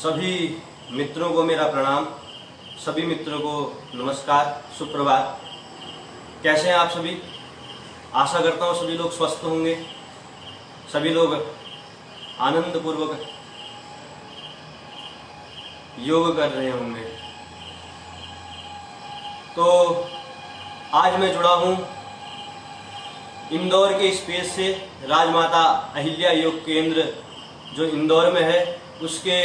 सभी मित्रों को मेरा प्रणाम, सभी मित्रों को नमस्कार, सुप्रभात। कैसे हैं आप सभी? आशा करता हूँ सभी लोग स्वस्थ होंगे, सभी लोग आनंद पूर्वक योग कर रहे होंगे। तो आज मैं जुड़ा हूँ इंदौर के स्पेस से। राजमाता अहिल्या योग केंद्र जो इंदौर में है उसके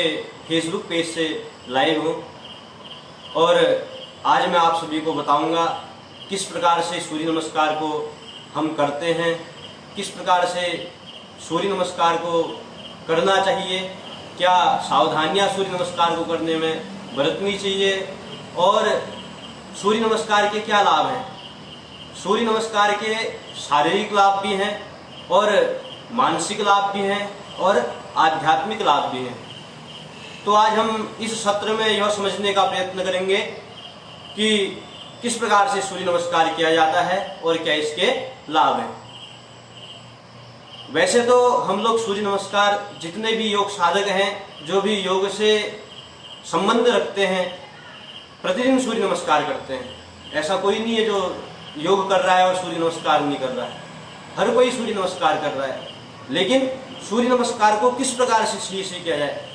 फेसबुक पेज से लाइव हूँ और आज मैं आप सभी को बताऊंगा किस प्रकार से सूर्य नमस्कार को हम करते हैं, किस प्रकार से सूर्य नमस्कार को करना चाहिए, क्या सावधानियां सूर्य नमस्कार को करने में बरतनी चाहिए और सूर्य नमस्कार के क्या लाभ हैं। सूर्य नमस्कार के शारीरिक लाभ भी हैं और मानसिक लाभ भी हैं और आध्यात्मिक लाभ भी हैं। तो आज हम इस सत्र में यह समझने का प्रयत्न करेंगे कि किस प्रकार से सूर्य नमस्कार किया जाता है और क्या इसके लाभ हैं। वैसे तो हम लोग सूर्य नमस्कार जितने भी योग साधक हैं, जो भी योग से संबंध रखते हैं, प्रतिदिन सूर्य नमस्कार करते हैं। ऐसा कोई नहीं है जो योग कर रहा है और सूर्य नमस्कार नहीं कर रहा है। हर कोई सूर्य नमस्कार कर रहा है, लेकिन सूर्य नमस्कार को किस प्रकार से सही से किया जाए,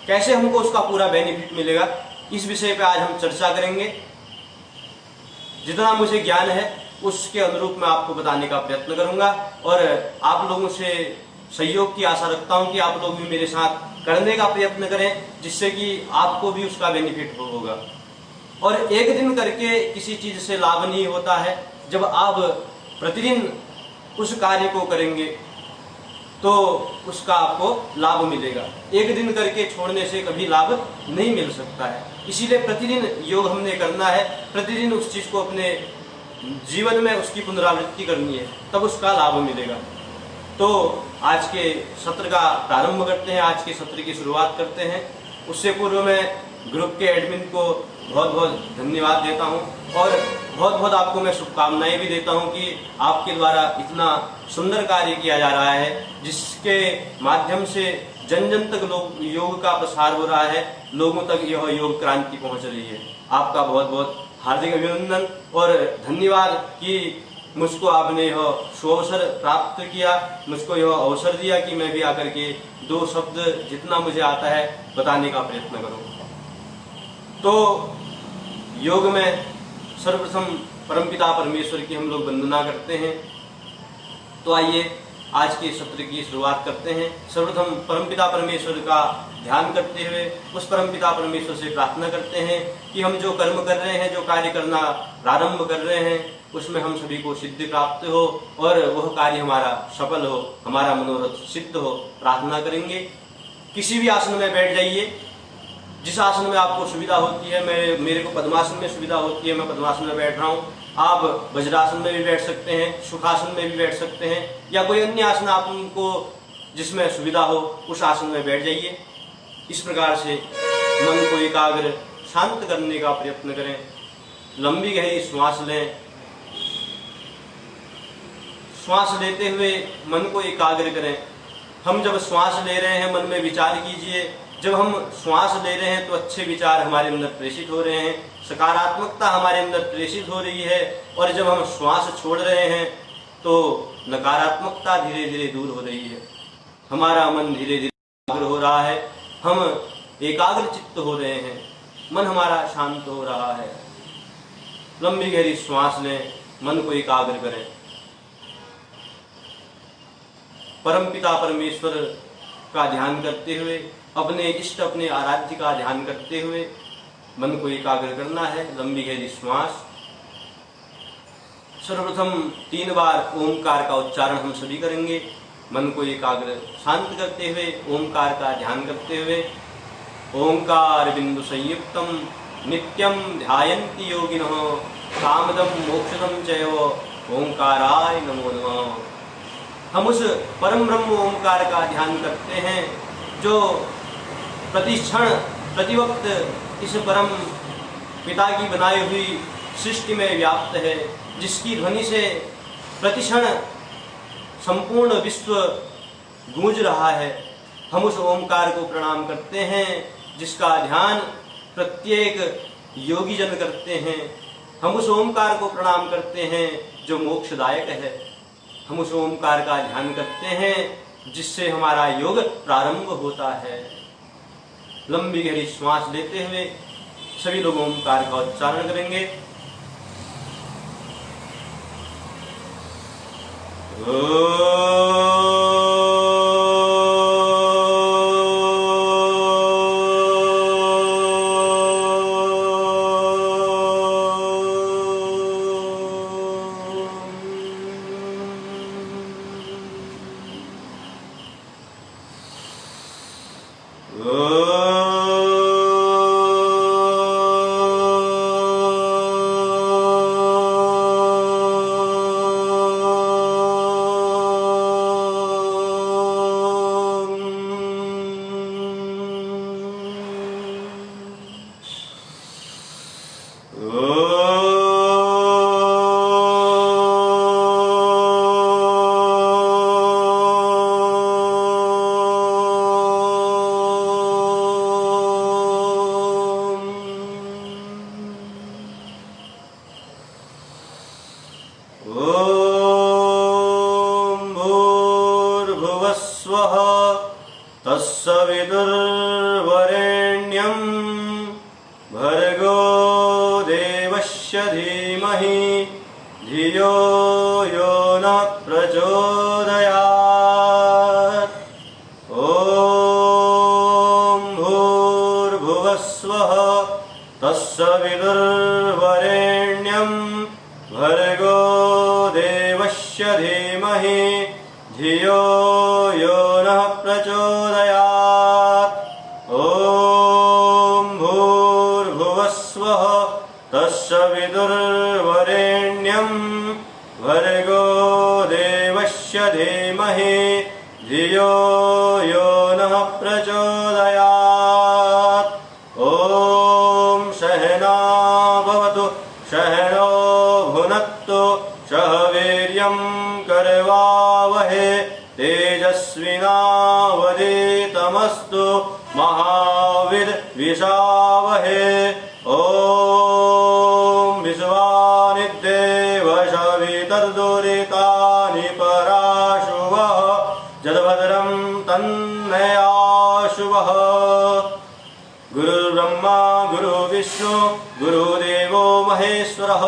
कैसे हमको उसका पूरा बेनिफिट मिलेगा, इस विषय पे आज हम चर्चा करेंगे। जितना मुझे ज्ञान है उसके अनुरूप मैं आपको बताने का प्रयत्न करूंगा और आप लोगों से सहयोग की आशा रखता हूं कि आप लोग भी मेरे साथ करने का प्रयत्न करें, जिससे कि आपको भी उसका बेनिफिट होगा। और एक दिन करके किसी चीज से लाभ नहीं होता है। जब आप प्रतिदिन उस कार्य को करेंगे तो उसका आपको लाभ मिलेगा। एक दिन करके छोड़ने से कभी लाभ नहीं मिल सकता है। इसीलिए प्रतिदिन योग हमने करना है, प्रतिदिन उस चीज को अपने जीवन में उसकी पुनरावृत्ति करनी है, तब उसका लाभ मिलेगा। तो आज के सत्र का प्रारंभ करते हैं, आज के सत्र की शुरुआत करते हैं। उससे पूर्व मैं ग्रुप के एडमिन को बहुत बहुत धन्यवाद देता हूं और बहुत बहुत आपको मैं शुभकामनाएं भी देता हूं कि आपके द्वारा इतना सुंदर कार्य किया जा रहा है, जिसके माध्यम से जन जन तक लोग योग का प्रसार हो रहा है, लोगों तक यह योग क्रांति पहुंच रही है। आपका बहुत बहुत हार्दिक अभिनंदन और धन्यवाद कि मुझको आपने यह सुअवसर प्राप्त किया, मुझको यह अवसर दिया कि मैं भी आकर के दो शब्द जितना मुझे आता है बताने का प्रयत्न करूं। तो योग में सर्वप्रथम परमपिता परमेश्वर की हम लोग वंदना करते हैं। तो आइए आज के सत्र की शुरुआत करते हैं। सर्वप्रथम परमपिता परमेश्वर का ध्यान करते हुए उस परमपिता परमेश्वर से प्रार्थना करते हैं कि हम जो कर्म कर रहे हैं, जो कार्य करना प्रारंभ कर रहे हैं, उसमें हम सभी को सिद्धि प्राप्त हो और वह कार्य हमारा सफल हो, हमारा मनोरथ सिद्ध हो। प्रार्थना करेंगे। किसी भी आसन में बैठ जाइए, जिस आसन में आपको सुविधा होती है। मेरे को पद्मासन में सुविधा होती है, मैं पद्मासन में बैठ रहा हूँ। आप वज्रासन में भी बैठ सकते हैं, सुखासन में भी बैठ सकते हैं, या कोई अन्य आसन आपको जिसमें सुविधा हो उस आसन में बैठ जाइए। इस प्रकार से मन को एकाग्र शांत करने का प्रयत्न करें। लंबी गहरी श्वास लें। श्वास लेते हुए मन को एकाग्र करें। हम जब श्वास ले रहे हैं, मन में विचार कीजिए। जब हम श्वास ले रहे हैं तो अच्छे विचार हमारे अंदर प्रेषित हो रहे हैं, सकारात्मकता हमारे अंदर प्रेषित हो रही है। और जब हम श्वास छोड़ रहे हैं तो नकारात्मकता धीरे धीरे दूर हो रही है। हमारा मन धीरे धीरे एकाग्र हो रहा है, हम एकाग्र चित्त हो रहे हैं, मन हमारा शांत हो रहा है। लंबी गहरी श्वास लें, मन को एकाग्र करें। परमपिता परमेश्वर का ध्यान करते हुए, अपने इष्ट अपने आराध्य का ध्यान करते हुए मन को एकाग्र करना है। लंबी गहरी श्वास। सर्वप्रथम 3 बार ओमकार का उच्चारण हम सभी करेंगे। मन को एकाग्र शांत करते हुए ओमकार का ध्यान करते हुए ओंकार बिंदु संयुक्तम नित्यम ध्यायन्ति योगिनः कामदम मोक्षदम चैव ओंकाराय नमो नमः। हम उस परम ब्रह्म ओंकार का ध्यान करते हैं जो प्रतिक्षण प्रतिवक्त इस परम पिता की बनाई हुई सृष्टि में व्याप्त है, जिसकी ध्वनि से प्रतिक्षण संपूर्ण विश्व गूंज रहा है। हम उस ओमकार को प्रणाम करते हैं जिसका ध्यान प्रत्येक योगी जन करते हैं। हम उस ओमकार को प्रणाम करते हैं जो मोक्षदायक है। हम उस ओमकार का ध्यान करते हैं जिससे हमारा योग प्रारंभ होता है। लंबी गहरी श्वास लेते हुए सभी लोग ओमकार का उच्चारण करेंगे। तत्सवितुर्वरेण्यं भर्गो देवस्य धीमहि धियो यो न प्रचोदयात्। ॐ भूर्भुवस्वः तत्सवितुर्वरेण्यं भर्गो देवस्य धीमहि धियो यो नः प्रचोदयात्। ॐ भूर्भुवस्वः तत्सवितुर्वरेण्यं भर्गो देवस्य धीमहि धियो यो नः प्रचोदयात्। ॐ सहना भवतु सहनो भुनक्तु सह वीर्यं करवावहे तेजस्विनावधीतमस्तु महाविद्विषावहे। ॐ विश्वानि देव सवितर्दुरितानि पराशुवः जलभद्रं तन्नयाशुवः। गुरुर्ब्रह्मा गुरुर्विष्णु गुरुदेवो महेश्वरः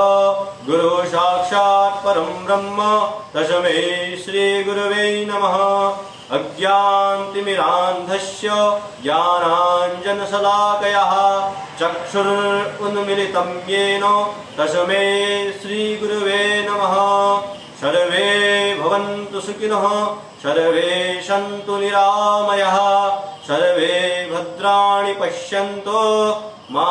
गुरु साक्षात् परं ब्रह्म तस्मै श्री गुरवे नमः। अज्ञानतिमिरान्धस्य ज्ञानाञ्जनशलाकयः चक्षुरुन्मिलितं येन तस्मै श्री गुरवे नमः। सर्वे भवन्तु सुखिनः सर्वे सन्तु निरामयाः सर्वे भद्राणि पश्यन्तु मा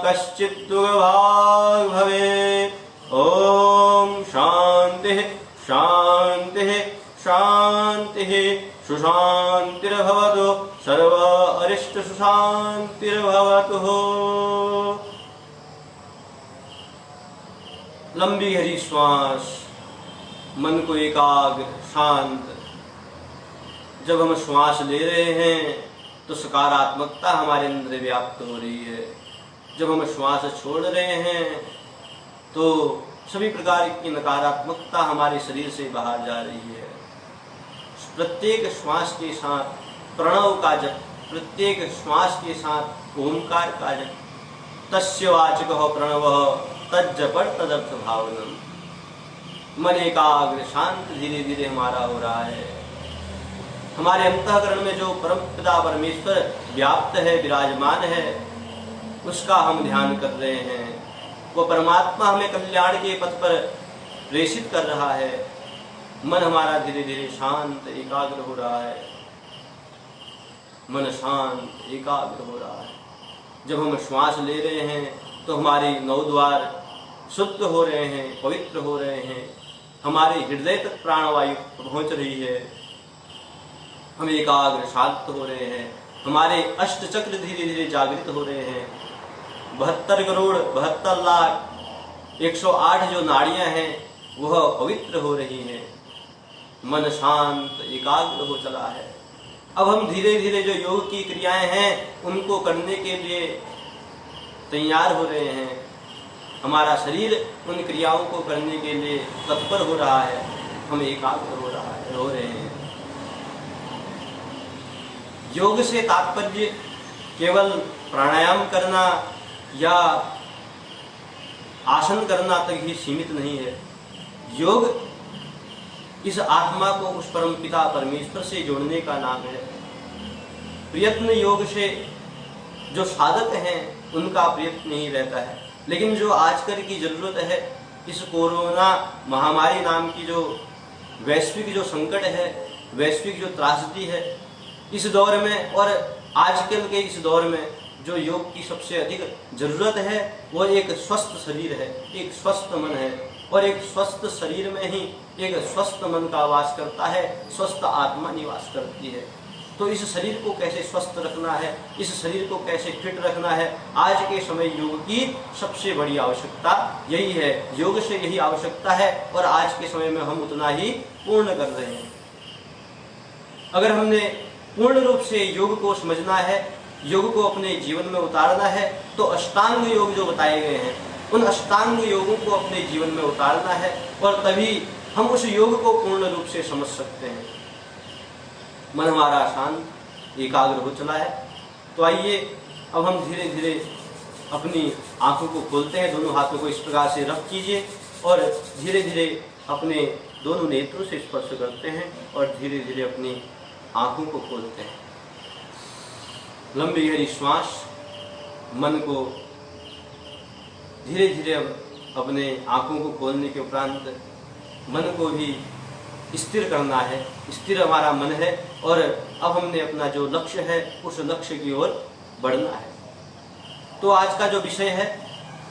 कश्चित् दुर्भाग् भवेत्। ॐ शान्तिः शान्तिः शान्तिः सुशान्तिर्भवतु सर्व अरिष्ट सुशान्तिर्भवतु। लंबी गहरी श्वास, मन को एकाग्र शांत। जब हम श्वास ले रहे हैं तो सकारात्मकता हमारे अंदर व्याप्त हो रही है। जब हम श्वास छोड़ रहे हैं तो सभी प्रकार की नकारात्मकता हमारे शरीर से बाहर जा रही है। प्रत्येक श्वास के साथ प्रणव का जप, प्रत्येक श्वास के साथ ओंकार का जप। तस्य वाचकः प्रणवः तज्जपट तदर्थ भावनम। मन एकाग्र शांत धीरे धीरे हमारा हो रहा है। हमारे अंतःकरण में जो परम पिता परमेश्वर व्याप्त है, विराजमान है, उसका हम ध्यान कर रहे हैं। वो परमात्मा हमें कल्याण के पथ पर प्रेषित कर रहा है। मन हमारा धीरे धीरे शांत एकाग्र हो रहा है। मन शांत एकाग्र हो रहा है। जब हम श्वास ले रहे हैं तो हमारे नौ द्वार शुद्ध हो रहे हैं, पवित्र हो रहे हैं। हमारे हृदय तक प्राणवायु पहुंच रही है। हम एकाग्र शांत हो रहे हैं। हमारे अष्ट चक्र धीरे धीरे जागृत हो रहे हैं। 72 करोड़ 72 लाख 108 जो नाड़ियां हैं वह पवित्र हो रही हैं। मन शांत एकाग्र हो चला है। अब हम धीरे धीरे जो योग की क्रियाएं हैं उनको करने के लिए तैयार हो रहे हैं। हमारा शरीर उन क्रियाओं को करने के लिए तत्पर हो रहा है, हम एकाग्र हो रहे हैं। योग से तात्पर्य केवल प्राणायाम करना या आसन करना तक ही सीमित नहीं है। योग इस आत्मा को उस परम पिता परमेश्वर से जोड़ने का नाम है। प्रयत्न योग से जो साधक हैं उनका प्रयत्न नहीं रहता है, लेकिन जो आजकल की जरूरत है, इस कोरोना महामारी नाम की जो वैश्विक जो संकट है, वैश्विक जो त्रासदी है, इस दौर में और आजकल के इस दौर में जो योग की सबसे अधिक जरूरत है वो एक स्वस्थ शरीर है, एक स्वस्थ मन है। और एक स्वस्थ शरीर में ही एक स्वस्थ मन का वास करता है, स्वस्थ आत्मा निवास करती है। तो इस शरीर को कैसे स्वस्थ रखना है, इस शरीर को कैसे फिट रखना है, आज के समय योग की सबसे बड़ी आवश्यकता यही है। योग से यही आवश्यकता है और आज के समय में हम उतना ही पूर्ण कर रहे हैं। अगर हमने पूर्ण रूप से योग को समझना है, योग को अपने जीवन में उतारना है, तो अष्टांग योग जो बताए गए हैं उन अष्टांग योगों को अपने जीवन में उतारना है और तभी हम उस योग को पूर्ण रूप से समझ सकते हैं। मन हमारा शांत एकाग्र हो चला है, तो आइए अब हम धीरे धीरे अपनी आंखों को खोलते हैं। दोनों हाथों को इस प्रकार से रख कीजिए और धीरे धीरे अपने दोनों नेत्रों से स्पर्श करते हैं और धीरे धीरे अपनी आंखों को खोलते हैं। लंबी गहरी श्वास, मन को धीरे धीरे अपने आंखों को खोलने के उपरांत मन को भी स्थिर करना है। स्थिर हमारा मन है और अब हमने अपना जो लक्ष्य है उस लक्ष्य की ओर बढ़ना है। तो आज का जो विषय है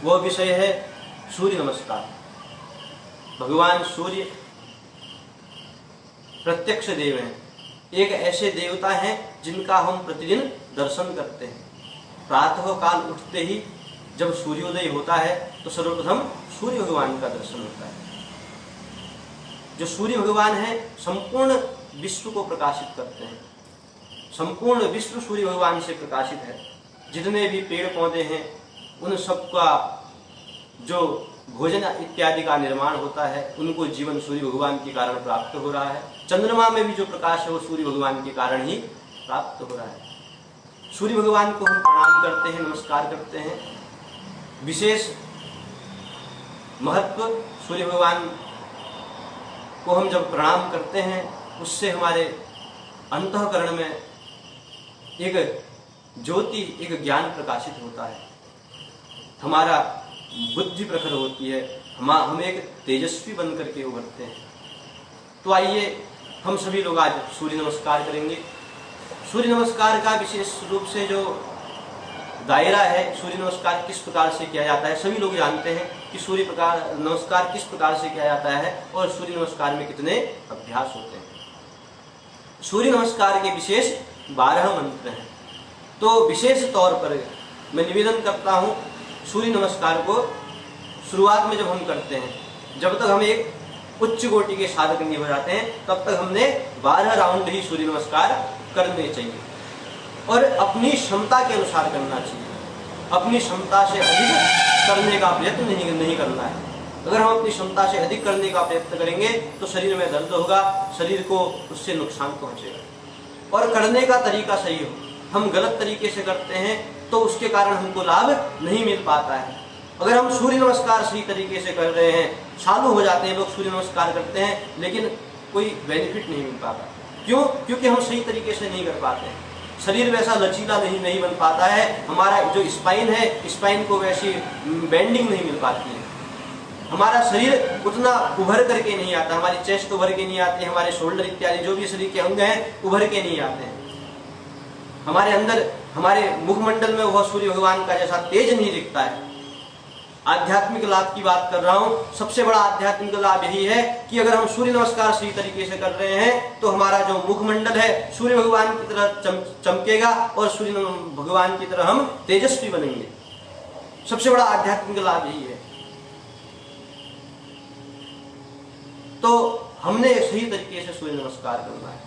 वो विषय है सूर्य नमस्कार। भगवान सूर्य प्रत्यक्ष देव हैं, एक ऐसे देवता हैं जिनका हम प्रतिदिन दर्शन करते हैं। प्रातः काल उठते ही जब सूर्योदय होता है तो सर्वप्रथम सूर्य भगवान का दर्शन होता है। जो सूर्य भगवान है संपूर्ण विश्व को प्रकाशित करते हैं। संपूर्ण विश्व सूर्य भगवान से प्रकाशित है। जितने भी पेड़ पौधे हैं उन सबका जो भोजन इत्यादि का निर्माण होता है उनको जीवन सूर्य भगवान के कारण प्राप्त हो रहा है। चंद्रमा में भी जो प्रकाश है वो सूर्य भगवान के कारण ही प्राप्त हो रहा है। सूर्य भगवान को हम प्रणाम करते हैं, नमस्कार करते हैं। विशेष महत्व सूर्य भगवान को हम जब प्रणाम करते हैं उससे हमारे अंतःकरण में एक ज्योति, एक ज्ञान प्रकाशित होता है। हमारा बुद्धि प्रखर होती है, हम एक तेजस्वी बन करके उभरते हैं। तो आइए हम सभी लोग आज सूर्य नमस्कार करेंगे। सूर्य नमस्कार का विशेष रूप से जो दायरा है, सूर्य नमस्कार किस प्रकार से किया जाता है, सभी लोग जानते हैं कि सूर्य नमस्कार किस प्रकार से किया जाता है और सूर्य नमस्कार में कितने अभ्यास होते हैं। सूर्य नमस्कार के विशेष 12 मंत्र हैं। तो विशेष तौर पर मैं निवेदन करता हूँ, सूर्य नमस्कार को शुरुआत में जब हम करते हैं, जब तक हम एक उच्च कोटि के साधक नहीं हो जाते हैं तब तक हमने 12 राउंड ही सूर्य नमस्कार करने चाहिए और अपनी क्षमता के अनुसार करना चाहिए। अपनी क्षमता से अधिक करने का प्रयत्न नहीं करना है। अगर हम अपनी क्षमता से अधिक करने का प्रयत्न करेंगे तो शरीर में दर्द होगा, शरीर को उससे नुकसान पहुंचेगा। और करने का तरीका सही हो, हम गलत तरीके से करते हैं तो उसके कारण हमको लाभ नहीं मिल पाता है। अगर हम सूर्य नमस्कार सही तरीके से कर रहे हैं, चालू हो जाते हैं लोग सूर्य नमस्कार करते हैं लेकिन कोई बेनिफिट नहीं मिल पाता। क्यों? क्योंकि हम सही तरीके से नहीं कर पाते हैं। शरीर वैसा लचीला नहीं बन पाता है। हमारा जो स्पाइन है, स्पाइन को वैसी बेंडिंग नहीं मिल पाती है। हमारा शरीर उतना उभर करके नहीं आता, हमारी चेस्ट उभर के नहीं आती, हमारे शोल्डर इत्यादि जो भी शरीर के अंग हैं उभर के नहीं आते हैं। हमारे अंदर, हमारे मुखमंडल में वह सूर्य भगवान का जैसा तेज नहीं दिखता है। आध्यात्मिक लाभ की बात कर रहा हूँ। सबसे बड़ा आध्यात्मिक लाभ यही है कि अगर हम सूर्य नमस्कार सही तरीके से कर रहे हैं तो हमारा जो मुखमंडल है सूर्य भगवान की तरह चमकेगा और सूर्य भगवान की तरह हम तेजस्वी बनेंगे। सबसे बड़ा आध्यात्मिक लाभ यही है। तो हमने सही तरीके से सूर्य नमस्कार करना है।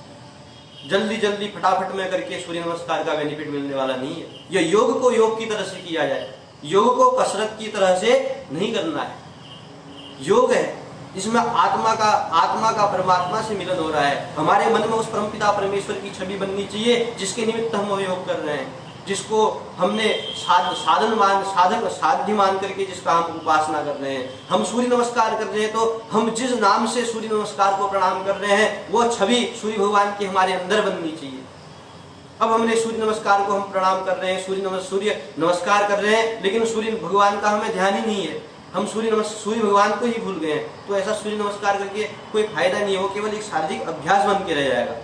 जल्दी जल्दी फटाफट में करके सूर्य नमस्कार का बेनिफिट मिलने वाला नहीं है। यह योग को योग की तरह से किया जाए, योग को कसरत की तरह से नहीं करना है। योग है जिसमें आत्मा का परमात्मा से मिलन हो रहा है। हमारे मन में उस परमपिता परमेश्वर की छवि बननी चाहिए जिसके निमित्त हम योग कर रहे हैं, जिसको हमने साध्य मान करके जिसका हम उपासना कर रहे हैं। हम सूर्य नमस्कार कर रहे हैं तो हम जिस नाम से सूर्य नमस्कार को प्रणाम कर रहे हैं वो छवि सूर्य भगवान की हमारे अंदर बननी चाहिए। अब हमने सूर्य नमस्कार को हम प्रणाम कर रहे हैं, सूर्य नमस्कार कर रहे हैं, लेकिन सूर्य भगवान का हमें ध्यान ही नहीं है, हम सूर्य भगवान को ही भूल गए हैं। तो ऐसा सूर्य नमस्कार करके कोई फायदा नहीं है, वो केवल एक शारीरिक अभ्यास बन के रह जाएगा।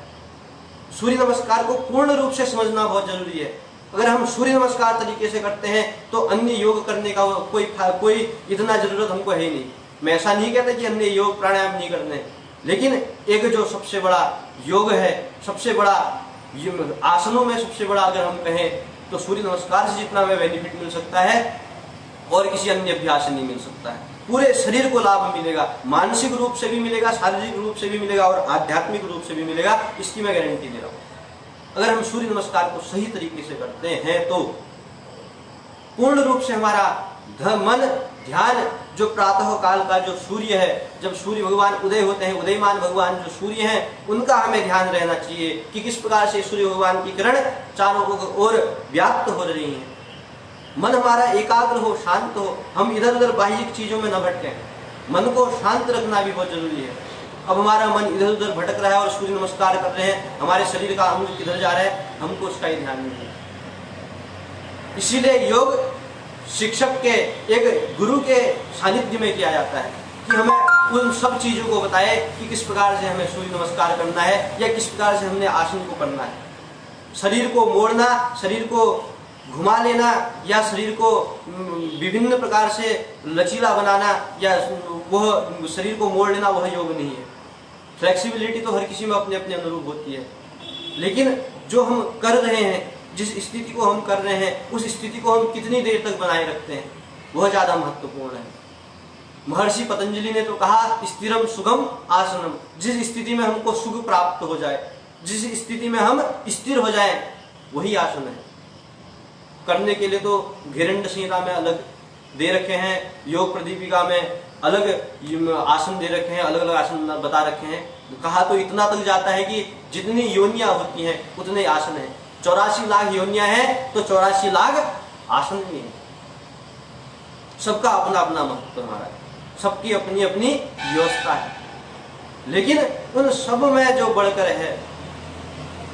सूर्य नमस्कार को पूर्ण रूप से समझना बहुत जरूरी है। अगर हम सूर्य नमस्कार तरीके से करते हैं तो अन्य योग करने का कोई इतना जरूरत हमको है ही नहीं। मैं ऐसा नहीं कहता कि अन्य योग प्राणायाम नहीं करने, लेकिन एक जो सबसे बड़ा योग है, सबसे बड़ा आसनों में सबसे बड़ा अगर हम कहें तो सूर्य नमस्कार से जितना हमें बेनिफिट मिल सकता है और किसी अन्य अभ्यास से नहीं मिल सकता है। पूरे शरीर को लाभ मिलेगा, मानसिक रूप से भी मिलेगा, शारीरिक रूप से भी मिलेगा और आध्यात्मिक रूप से भी मिलेगा, इसकी मैं गारंटी दे रहा हूं। अगर हम सूर्य नमस्कार को सही तरीके से करते हैं तो पूर्ण रूप से हमारा मन ध्यान जो प्रातः काल का जो सूर्य है, जब सूर्य भगवान उदय होते हैं, उदयमान भगवान जो सूर्य हैं, उनका हमें ध्यान रहना चाहिए कि किस प्रकार से सूर्य भगवान की किरण चारों ओर व्याप्त हो रही हैं। मन हमारा एकाग्र हो, शांत हो, हम इधर उधर बाह्य चीजों में न भटकें। मन को शांत रखना भी बहुत जरूरी है। अब हमारा मन इधर उधर भटक रहा है और सूर्य नमस्कार कर रहे हैं, हमारे शरीर का अंग किधर जा रहा है, हमको उसका ही ध्यान नहीं है। इसीलिए योग शिक्षक के, एक गुरु के सानिध्य में किया जाता है कि हमें उन सब चीजों को बताए कि किस प्रकार से हमें सूर्य नमस्कार करना है या किस प्रकार से हमने आसन को करना है। शरीर को मोड़ना, शरीर को घुमा लेना या शरीर को विभिन्न प्रकार से लचीला बनाना या वह शरीर को मोड़ लेना, वह योग नहीं है। फ्लेक्सिबिलिटी तो हर किसी में अपने अपने अनुरूप होती है, लेकिन जो हम कर रहे हैं, जिस स्थिति को हम कर रहे हैं, उस स्थिति को हम कितनी देर तक बनाए रखते हैं, वह ज्यादा महत्वपूर्ण है। महर्षि पतंजलि ने तो कहा स्थिरम सुगम आसनम, जिस स्थिति में हमको सुख प्राप्त हो जाए, जिस स्थिति में हम स्थिर हो जाएं, वही आसन है। करने के लिए तो घिरंड संहिता में अलग दे रखे हैं, योग प्रदीपिका में अलग आसन दे रखे हैं, अलग अलग आसन बता रखे हैं। कहा तो इतना तक जाता है कि जितनी योनियां होती हैं उतने आसन हैं। 84 लाख योनियां हैं तो 84 लाख आसन भी हैं। सबका अपना अपना महत्व हमारा है, सबकी अपनी अपनी व्यवस्था है, लेकिन उन सब में जो बढ़कर है,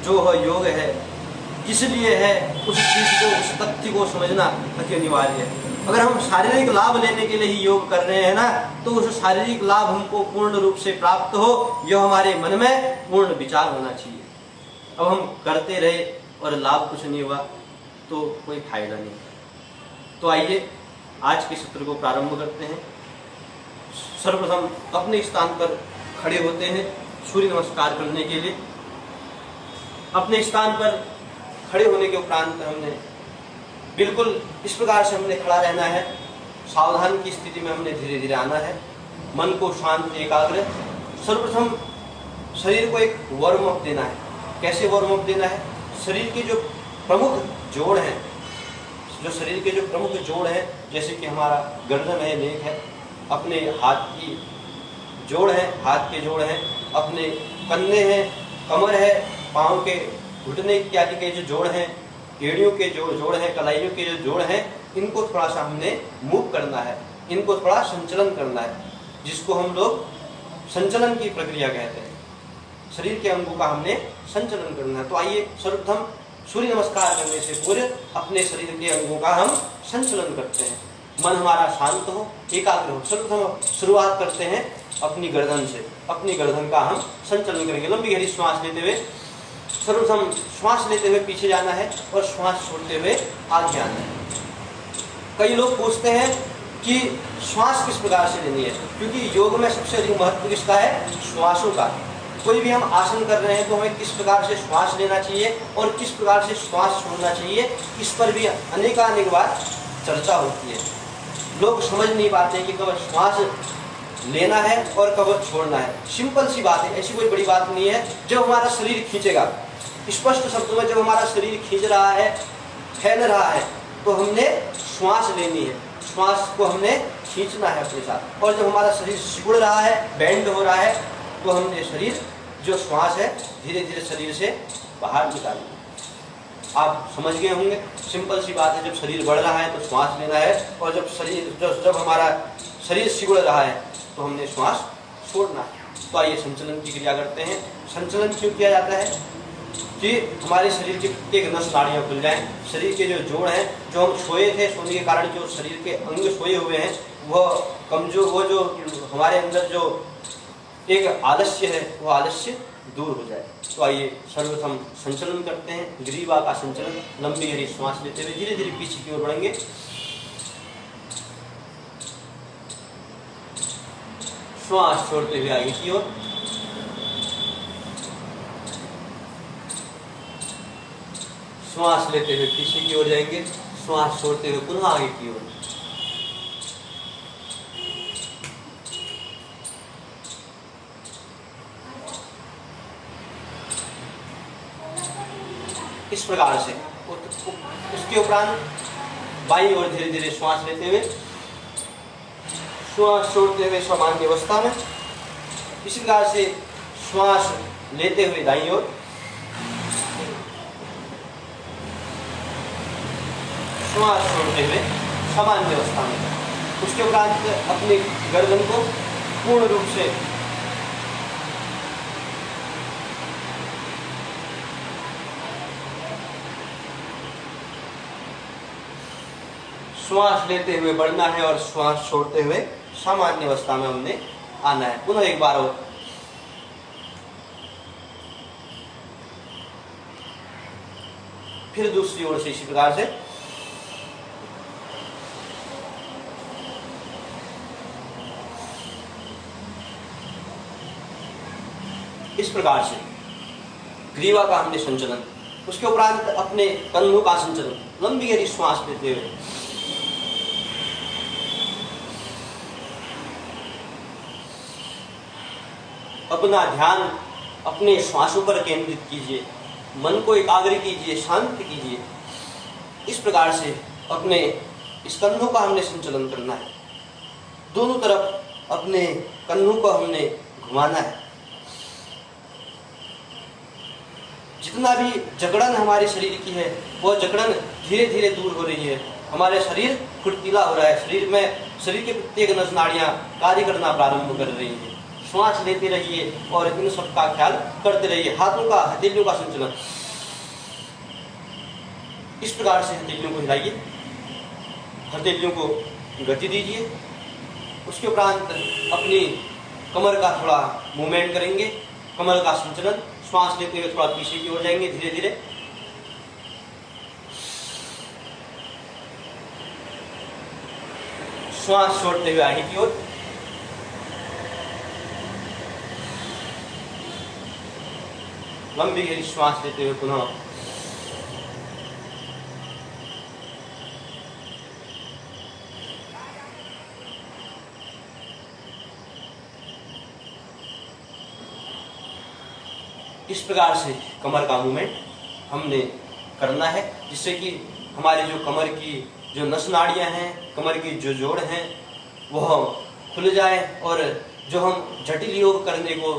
जो है योग है, किस लिए है, उस चीज को, उस तथ्य को समझना अति अनिवार्य है। अगर हम शारीरिक लाभ लेने के लिए ही योग कर रहे हैं ना, तो उस शारीरिक लाभ हमको पूर्ण रूप से प्राप्त हो, यह हमारे मन में पूर्ण विचार होना चाहिए। अब हम करते रहे और लाभ कुछ नहीं हुआ तो कोई फायदा नहीं। तो आइए आज के सत्र को प्रारंभ करते हैं। सर्वप्रथम अपने स्थान पर खड़े होते हैं सूर्य नमस्कार करने के लिए। अपने स्थान पर खड़े होने के उपरांत हमने बिल्कुल इस प्रकार से हमने खड़ा रहना है। सावधान की स्थिति में हमने धीरे धीरे आना है, मन को शांत एकाग्र। सर्वप्रथम शरीर को एक वार्म अप देना है। कैसे वार्म अप देना है? शरीर के जो प्रमुख जोड़ हैं, जो शरीर के जो प्रमुख जोड़ हैं, जैसे कि हमारा गर्दन है, नेक है, अपने हाथ की जोड़ है, हाथ के जोड़ हैं, अपने कंधे हैं, कमर है, पाँव के घुटने इत्यादि के जो जोड़ हैं, एड़ियों के जो जोड़ हैं, कलाइयों के जो जोड़ हैं, इनको थोड़ा सा हमने मूव करना है, इनको थोड़ा संचलन करना है, जिसको हम लोग संचलन की प्रक्रिया कहते हैं। शरीर के अंगों का हमने संचलन करना है। तो आइए सर्वप्रथम सूर्य नमस्कार करने से पूर्व अपने शरीर के अंगों का हम संचलन करते हैं। मन हमारा शांत हो, एकाग्र हो। सर्वप्रथम शुरुआत करते हैं अपनी गर्दन से। अपनी गर्दन का हम संचलन करेंगे। लंबी गहरी श्वास लेते हुए, सर्वप्रथम श्वास लेते हुए पीछे जाना है और श्वास छोड़ते हुए आगे आना है। कई लोग पूछते हैं कि श्वास किस प्रकार से लेनी है, क्योंकि योग में सबसे अधिक महत्व किसका है? श्वासों का। कोई भी हम आसन कर रहे हैं तो हमें किस प्रकार से श्वास लेना चाहिए और किस प्रकार से श्वास छोड़ना चाहिए, इस पर भी अनेक बार चर्चा होती है। लोग समझ नहीं पाते हैं कि कब श्वास लेना है और कब छोड़ना है। सिंपल सी बात है, ऐसी कोई बड़ी बात नहीं है। जब हमारा शरीर खींचेगा, स्पष्ट शब्दों में जब हमारा शरीर खींच रहा है, फैल रहा है, तो हमने श्वास लेनी है, श्वास को हमने खींचना है अपने साथ। और जब हमारा शरीर सिकुड़ रहा है, बेंड हो रहा है, तो हमने शरीर जो श्वास है धीरे धीरे शरीर से बाहर निकालनी है। आप समझ गए होंगे, सिंपल सी बात है। जब शरीर बढ़ रहा है तो श्वास लेना है, और जब हमारा शरीर सिकुड़ रहा है तो हमने श्वास छोड़ना है। तो आइए संचलन की क्रिया करते हैं। संचलन क्यों किया जाता है? कि हमारे शरीर के प्रत्येक नस नाड़ियाँ खुल जाएं, शरीर के जो जोड़ हैं, जो हम सोए थे, सोने के कारण जो शरीर के अंग सोए हुए हैं, वह कमजोर, वो जो हमारे अंदर जो एक आलस्य है, वो आलस्य दूर हो जाए। तो आइए सर्वप्रथम संचलन करते हैं। ग्रीवा का संचलन, लंबी गहरी श्वास लेते हुए धीरे धीरे पीछे की ओर बढ़ेंगे। श्वास छोड़ते हुए आगे की ओर। श्वास लेते हुए पीछे की ओर जाएंगे, श्वास छोड़ते हुए पुनः आगे की ओर। इस प्रकार से उसके उपरांत बाईं ओर धीरे धीरे श्वास लेते हुए, श्वास छोड़ते हुए सामान्य अवस्था में। इसी प्रकार से श्वास लेते हुए दाईं ओर, श्वास छोड़ते हुए सामान्य अवस्था में। उसके उपरांत अपने गर्दन को पूर्ण रूप से श्वास लेते हुए बढ़ना है और श्वास छोड़ते हुए सामान्य अवस्था में हमने आना है। पुनः एक बार और। फिर दूसरी ओर से इसी प्रकार से। इस प्रकार से ग्रीवा का हमने संचलन। उसके उपरांत अपने कंधों का संचलन, लंबी गहरी श्वास लेते हुए। अपना ध्यान अपने श्वासों पर केंद्रित कीजिए, मन को एकाग्र कीजिए, शांत कीजिए। इस प्रकार से अपने स्कंधों का हमने संचलन करना है। दोनों तरफ अपने कंधों को हमने घुमाना है। जितना भी जकड़न हमारे शरीर की है, वो जकड़न धीरे धीरे दूर हो रही है। हमारे शरीर फुर्तीला हो रहा है। शरीर के प्रत्येक नस नाड़ियां कार्य करना प्रारंभ कर रही है। श्वास लेते रहिए और इन सब का ख्याल करते रहिए। हाथों का, हथेलियों का संचलन। इस प्रकार से हथेलियों को हिलाइए, हथेलियों को गति दीजिए। उसके उपरांत अपनी कमर का थोड़ा मूवमेंट करेंगे, कमर का संचलन। श्वास लेते हुए थोड़ा पीछे की ओर जाएंगे धीरे धीरे। श्वास छोड़ते हुए आगे की ओर। लंबी गहरी श्वास लेते हुए पुनः इस प्रकार से कमर का मूवमेंट हमने करना है, जिससे कि हमारी जो कमर की जो नस नाड़ियां हैं, कमर की जो जोड़ हैं, वह खुल जाए। और जो हम जटिल योग करने को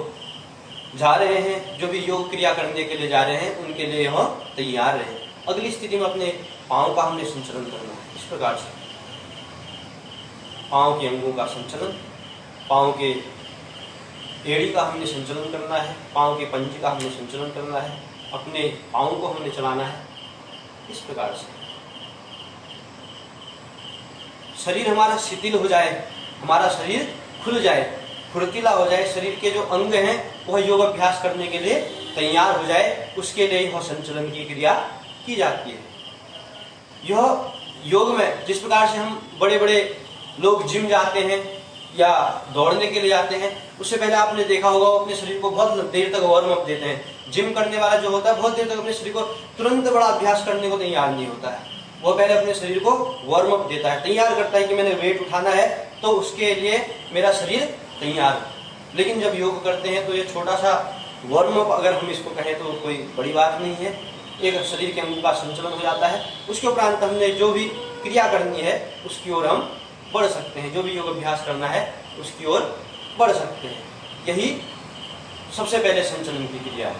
जा रहे हैं, जो भी योग क्रिया करने के लिए जा रहे हैं, उनके लिए हम तैयार रहे। अगली स्थिति में अपने पाँव का हमने संचलन करना है। इस प्रकार से पाँव के अंगों का संचलन, पाँव के एड़ी का हमने संचलन करना है, पाँव के पंजे का हमने संचलन करना है, अपने पाँव को हमने चलाना है। इस प्रकार से शरीर हमारा शिथिल हो जाए, हमारा शरीर खुल जाए, फुर्तीला हो जाए, शरीर के जो अंग हैं वह योग अभ्यास करने के लिए तैयार हो जाए, उसके लिए यह संचलन की क्रिया की जाती है। यह योग में जिस प्रकार से हम बड़े बड़े लोग जिम जाते हैं या दौड़ने के लिए जाते हैं, उससे पहले आपने देखा होगा अपने शरीर को बहुत देर तक वार्म अप देते हैं। जिम करने वाला जो होता है बहुत देर तक अपने शरीर को तुरंत बड़ा अभ्यास करने को तैयार नहीं होता है। वो पहले अपने शरीर को वार्म अप देता है, तैयार करता है कि मैंने वेट उठाना है तो उसके लिए मेरा शरीर तैयार। लेकिन जब योग करते हैं तो ये छोटा सा वार्म अप अगर हम इसको कहें तो कोई बड़ी बात नहीं है। एक शरीर के अंग का संचलन हो जाता है। उसके उपरांत हमने जो भी क्रिया करनी है उसकी ओर हम बढ़ सकते हैं, जो भी योग अभ्यास करना है उसकी ओर बढ़ सकते हैं। यही सबसे पहले संचलन की क्रिया है।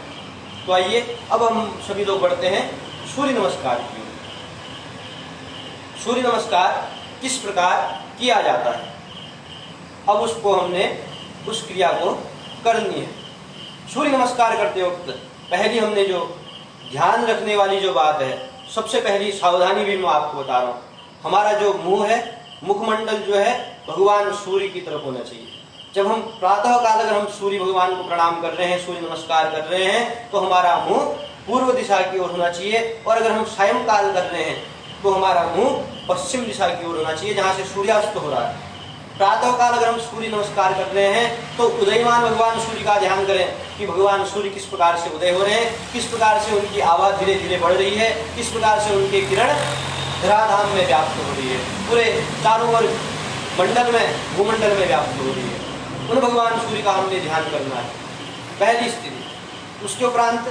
तो आइए अब हम सभी लोग बढ़ते हैं सूर्य नमस्कार की ओर। सूर्य नमस्कार किस प्रकार किया जाता है, अब उसको हमने उस क्रिया को करनी है। सूर्य नमस्कार करते वक्त पहली हमने जो ध्यान रखने वाली जो बात है, सबसे पहली सावधानी भी मैं आपको बता रहा हूँ। हमारा जो मुंह है, मुखमंडल जो है भगवान सूर्य की तरफ होना चाहिए। जब हम प्रातः काल अगर हम सूर्य भगवान को प्रणाम कर रहे हैं, सूर्य नमस्कार कर रहे हैं, तो हमारा मुंह पूर्व दिशा की ओर होना चाहिए। और अगर हम सायंकाल कर रहे हैं तो हमारा मुंह पश्चिम दिशा की ओर होना चाहिए, जहाँ से सूर्यास्त हो रहा है। प्रातः काल अगर हम सूर्य नमस्कार कर रहे हैं तो उदयमान भगवान सूर्य का ध्यान करें कि भगवान सूर्य किस प्रकार से उदय हो रहे हैं, किस प्रकार से उनकी आवाज धीरे धीरे बढ़ रही है, किस प्रकार से उनके किरण धराधाम में व्याप्त हो रही है, पूरे चारों ओर मंडल में, भूमंडल में व्याप्त हो रही है। उन भगवान सूर्य का हमने ध्यान करना है, पहली स्थिति। उसके उपरांत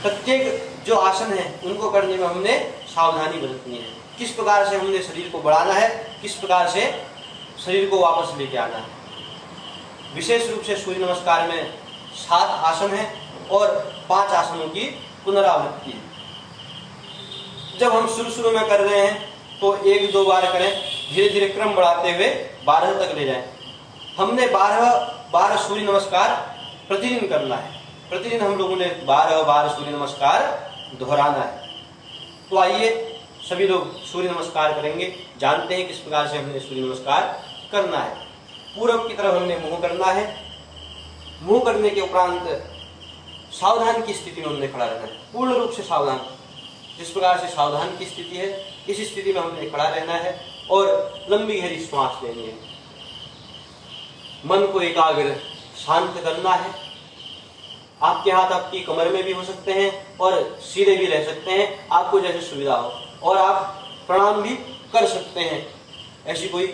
प्रत्येक जो आसन है उनको करने में हमने सावधानी बरतनी है। किस प्रकार से हमने शरीर को बढ़ाना है, किस प्रकार से शरीर को वापस लेके आना है। विशेष रूप से सूर्य नमस्कार में 7 आसन है और 5 आसनों की पुनरावृत्ति है। जब हम शुरू में कर रहे हैं तो 1-2 बार करें, धीरे धीरे क्रम बढ़ाते हुए 12 तक ले जाएं। हमने 12 बार सूर्य नमस्कार प्रतिदिन करना है। प्रतिदिन हम लोगों ने 12 बार सूर्य नमस्कार दोहराना है। तो आइए सभी लोग सूर्य नमस्कार करेंगे, जानते हैं किस प्रकार से हमने सूर्य नमस्कार करना है। पूरब की तरफ हमने मुंह करना है। मुंह करने के उपरांत सावधान की स्थिति में हमने खड़ा रहना है, पूर्ण रूप से सावधान। जिस प्रकार से सावधान की स्थिति है, इस स्थिति में हमने खड़ा रहना है और लंबी गहरी श्वास लेनी है। मन को एकाग्र शांत करना है। आपके हाथ आपकी कमर में भी हो सकते हैं और सीधे भी रह सकते हैं, आपको जैसे सुविधा हो। और आप प्रणाम भी कर सकते हैं, ऐसी कोई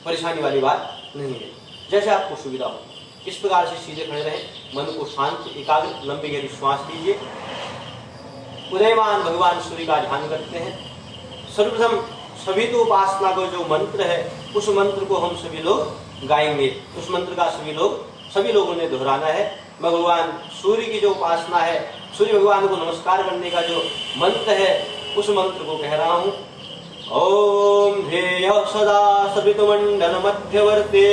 परेशानी वाली बात नहीं है, जैसे आपको सुविधा हो। इस प्रकार से सीधे खड़े रहें, मन को शांत एकाग्र, लंबी गहरी श्वास लीजिए। उदयमान भगवान सूर्य का ध्यान करते हैं। सर्वप्रथम सभी तो उपासना का जो मंत्र है उस मंत्र को हम सभी लोग गाएंगे। उस मंत्र का सभी लोगों ने दोहराना है। भगवान सूर्य की जो उपासना है, सूर्य भगवान को नमस्कार करने का जो मंत्र है उस मंत्र को कह रहा हूँ। ओम ध्येय सदा सवितुमंडल मध्यवर्ते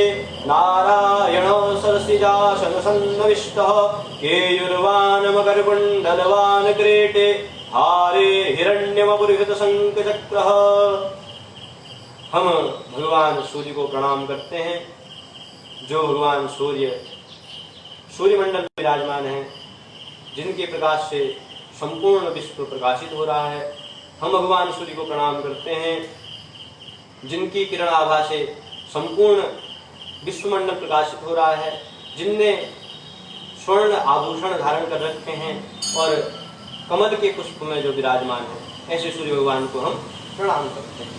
नारायण सरसिजासन सन्नविष्टः केयुर्वान मकरकुंडलवान क्रीटे हारे हिरण्यमपुरिहृत शंखचक्रः। हम भगवान सूर्य को प्रणाम करते हैं, जो भगवान सूर्यमंडल में विराजमान है, जिनके प्रकाश से संपूर्ण विश्व प्रकाशित हो रहा है। हम भगवान सूर्य को प्रणाम करते हैं, जिनकी किरण आभा से संपूर्ण विश्वमंडल प्रकाशित हो रहा है, जिनने स्वर्ण आभूषण धारण कर रखे हैं और कमल के पुष्प में जो विराजमान है, ऐसे सूर्य भगवान को हम प्रणाम करते हैं।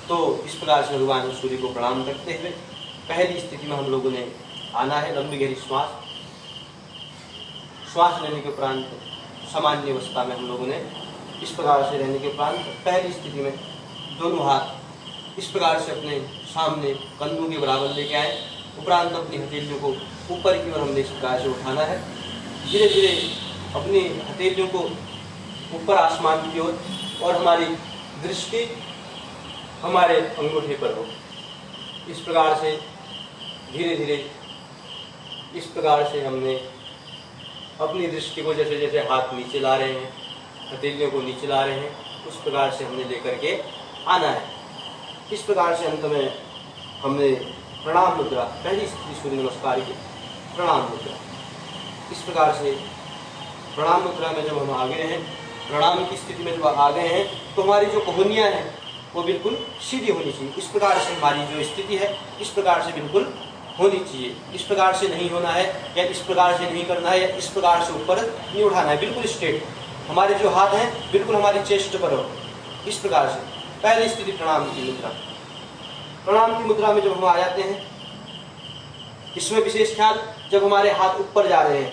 तो इस प्रकार से भगवान सूर्य को प्रणाम करते हुए पहली स्थिति में हम लोगों ने आना है। लंबी गहरी श्वास लेने के उपरांत सामान्य अवस्था में हम लोगों ने इस प्रकार से रहने के उपरांत पहली स्थिति में दोनों हाथ इस प्रकार से अपने सामने कंधों के बराबर लेके आए। उपरांत अपनी हथेलियों को ऊपर की ओर हमने इस प्रकार से उठाना है। धीरे धीरे अपनी हथेलियों को ऊपर आसमान की ओर और हमारी दृष्टि हमारे अंगूठे पर हो। इस प्रकार से धीरे धीरे इस प्रकार से हमने अपनी दृष्टि को जैसे जैसे हाथ नीचे ला रहे हैं, हथेलियों को नीचे ला रहे हैं, उस प्रकार से हमने लेकर के आना है। इस प्रकार से अंत में हमने प्रणाम मुद्रा, पहली स्थिति सूर्य नमस्कार की प्रणाम मुद्रा। इस प्रकार से प्रणाम मुद्रा में जब हम आ गए हैं, प्रणाम की स्थिति में जब आ गए हैं, तो हमारी जो कोहनियाँ हैं वो बिल्कुल सीधी होनी चाहिए। इस प्रकार से हमारी जो स्थिति है इस प्रकार से बिल्कुल होनी चाहिए। इस प्रकार से नहीं होना है या इस प्रकार से नहीं करना है या इस प्रकार से ऊपर नहीं उठाना है, बिल्कुल स्ट्रेट। हमारे जो हाथ हैं बिल्कुल हमारी चेस्ट पर हो। इस प्रकार से पहली स्थिति प्रणाम की मुद्रा। प्रणाम की मुद्रा में जब हम आ जाते हैं, इसमें विशेष ख्याल, जब हमारे हाथ ऊपर जा रहे हैं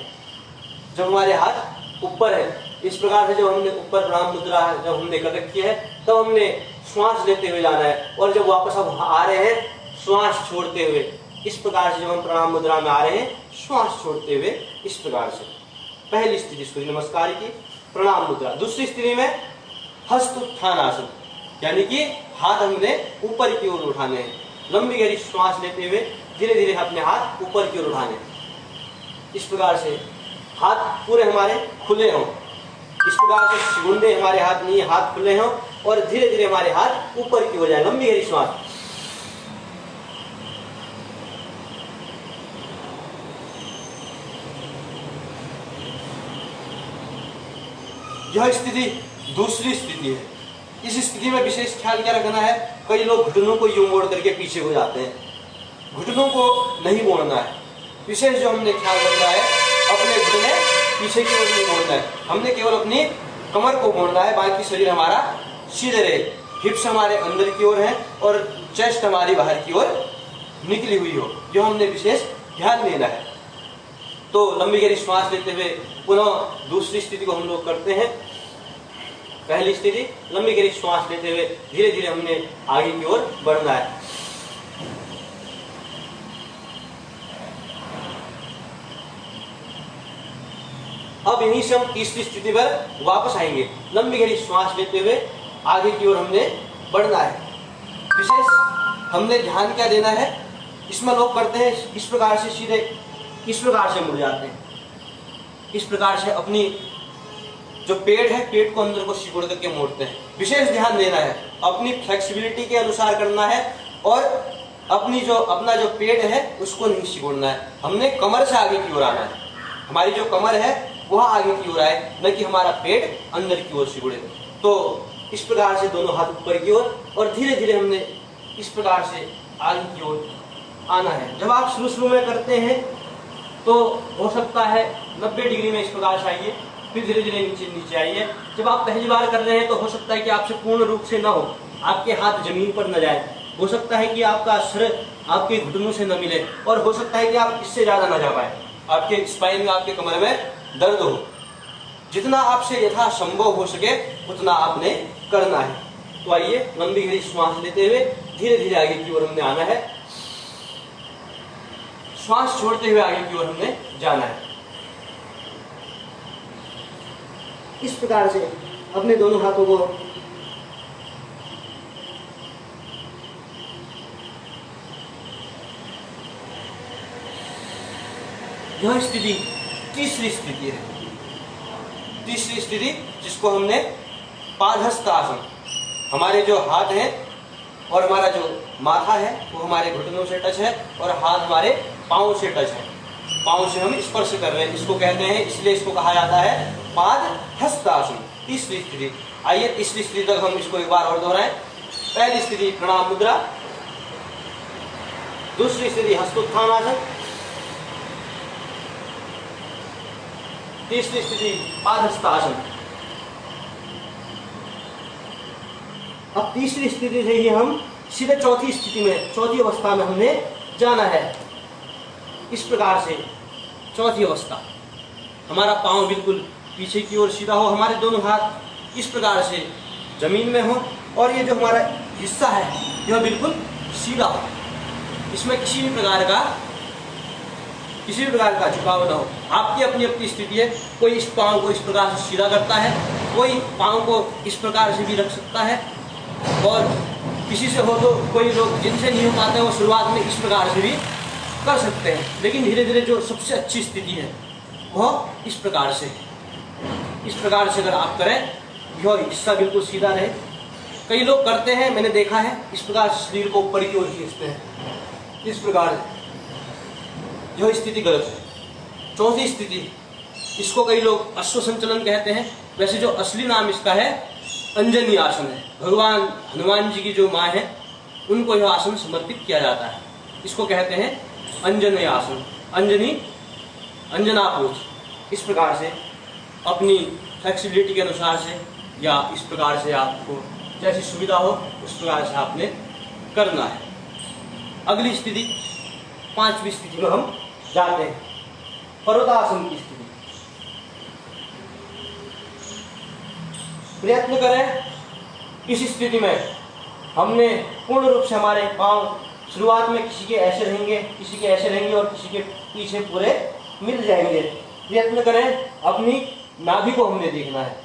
जब हमारे हाथ ऊपर है, इस प्रकार से जब हमने ऊपर प्रणाम मुद्रा जब हमने कर रखी है, तब हमने श्वास लेते हुए जाना है। और जब वापस हम आ रहे हैं श्वास छोड़ते हुए, इस प्रकार से जब हम प्रणाम मुद्रा में आ रहे हैं श्वास छोड़ते हुए, इस प्रकार से। पहली स्थिति सूर्य नमस्कार की प्रणाम मुद्रा। दूसरी स्थिति में हस्त उत्थान आसन, यानी कि हाथ हमने ऊपर की ओर उठाने हैं। लंबी गहरी श्वास लेते हुए धीरे धीरे अपने हाथ ऊपर की ओर उठाने, इस प्रकार से हाथ पूरे हमारे खुले हों। इस प्रकार से शिगुंडे हमारे हाथ नहीं, हाथ खुले हों और धीरे धीरे हमारे हाथ ऊपर की हो जाए। लंबी गहरी श्वास। यह स्थिति दूसरी स्थिति है। इस स्थिति में विशेष ख्याल क्या रखना है, कई लोग घुटनों को यूं मोड़ करके पीछे हो जाते हैं। घुटनों को नहीं मोड़ना है। विशेष जो हमने ख्याल रखना है, अपने घुटने पीछे की ओर नहीं मोड़ना है, हमने केवल अपनी कमर को मोड़ना है, बाकी शरीर हमारा सीधे रहे। हिप्स हमारे अंदर की ओर है और चेस्ट हमारी बाहर की ओर निकली हुई हो, जो हमने विशेष ध्यान देना है। तो लंबी गहरी श्वास लेते हुए पुनः दूसरी स्थिति को हम लोग करते हैं। पहली स्थिति लंबी गहरी श्वास लेते हुए धीरे धीरे हमने आगे की ओर बढ़ना है। अब यहीं से हम तीसरी स्थिति पर वापस आएंगे। लंबी गहरी श्वास लेते हुए आगे की ओर हमने बढ़ना है। विशेष हमने ध्यान क्या देना है, इसमें लोग करते हैं इस प्रकार से, सीधे इस प्रकार से मुड़ जाते हैं। इस प्रकार से अपनी जो पेट है, पेट को अंदर को सिकुड़ करके मोड़ते हैं। विशेष ध्यान देना है, अपनी फ्लेक्सिबिलिटी के अनुसार करना है और अपना जो पेट है उसको नहीं सिकुड़ना है। हमने कमर से आगे की ओर आना है। हमारी जो कमर है वह आगे की ओर आए, न कि हमारा पेट अंदर की ओर सिकुड़े। तो इस प्रकार से दोनों हाथ ऊपर की ओर और धीरे धीरे हमने इस प्रकार से आगे की ओर आना है। जब आप शुरू में करते हैं तो हो सकता है 90 डिग्री में इस प्रकार से आइए, फिर धीरे धीरे नीचे आइए। जब आप पहली बार कर रहे हैं तो हो सकता है कि आपसे पूर्ण रूप से ना हो, आपके हाथ जमीन पर न जाए, हो सकता है कि आपका सिर आपके घुटनों से न मिले और हो सकता है कि आप इससे ज्यादा न जा पाए, आपके स्पाइन में, आपके कमर में दर्द हो। जितना आपसे यथासंभव हो सके उतना आपने करना है। तो आइए लंबी गहरी श्वास लेते हुए धीरे धीरे आगे की ओर हमने आना है। श्वास छोड़ते हुए आगे की ओर हमने जाना है। इस प्रकार से अपने दोनों हाथों को यह स्थिति तीसरी स्थिति है। तीसरी स्थिति जिसको हमने पादहस्त आसन, हमारे जो हाथ हैं और हमारा जो माथा है वो हमारे घुटनों से टच है और हाथ हमारे पांव से टच है। पांव से हम स्पर्श कर रहे हैं, इसको कहते हैं, इसलिए इसको कहा जाता है पादहस्त आसन। तीसरी स्थिति। आइए तीसरी स्थिति तक हम इसको एक बार और दोहराएं। पहली स्थिति प्रणाम मुद्रा, दूसरी स्थिति हस्तोत्थान आसन, तीसरी स्थिति पादहस्त आसन। अब तीसरी स्थिति से ही हम सीधे चौथी स्थिति में, चौथी अवस्था में हमने जाना है। इस प्रकार से चौथी अवस्था, हमारा पांव बिल्कुल पीछे की ओर सीधा हो, हमारे दोनों हाथ इस प्रकार से जमीन में हो और ये जो हमारा हिस्सा है यह बिल्कुल सीधा हो, इसमें किसी भी प्रकार का झुकाव ना हो। आपकी अपनी अपनी स्थिति है। कोई इस पांव को इस प्रकार से सीधा करता है, कोई पांव को इस प्रकार से भी रख सकता है और किसी से हो तो कोई लोग जिनसे नहीं हो पाते हैं वो शुरुआत में इस प्रकार से भी कर सकते हैं, लेकिन धीरे धीरे जो सबसे अच्छी स्थिति है वह इस प्रकार से है। इस प्रकार से अगर आप करें, यह हिस्सा बिल्कुल सीधा रहे। कई लोग करते हैं, मैंने देखा है, इस प्रकार शरीर को ऊपर की ओर खींचते हैं, इस प्रकार। यह स्थिति गलत है। चौथी स्थिति, इसको कई लोग अश्व संचलन कहते हैं, वैसे जो असली नाम इसका है अंजनी आसन है। भगवान हनुमान जी की जो माँ है उनको यह आसन समर्पित किया जाता है। इसको कहते हैं अंजनी आसन, अंजना पोज। इस प्रकार से अपनी फ्लेक्सिबिलिटी के अनुसार से या इस प्रकार से आपको जैसी सुविधा हो उस प्रकार से आपने करना है। अगली स्थिति, पांचवी स्थिति में हम जाते हैं, पर्वतासन की स्थिति। प्रयत्न करें। इस स्थिति में हमने पूर्ण रूप से हमारे पांव शुरुआत में किसी के ऐसे रहेंगे, किसी के ऐसे रहेंगे और किसी के पीछे पूरे मिल जाएंगे। प्रयत्न करें, अपनी नाभि को हमने देखना है।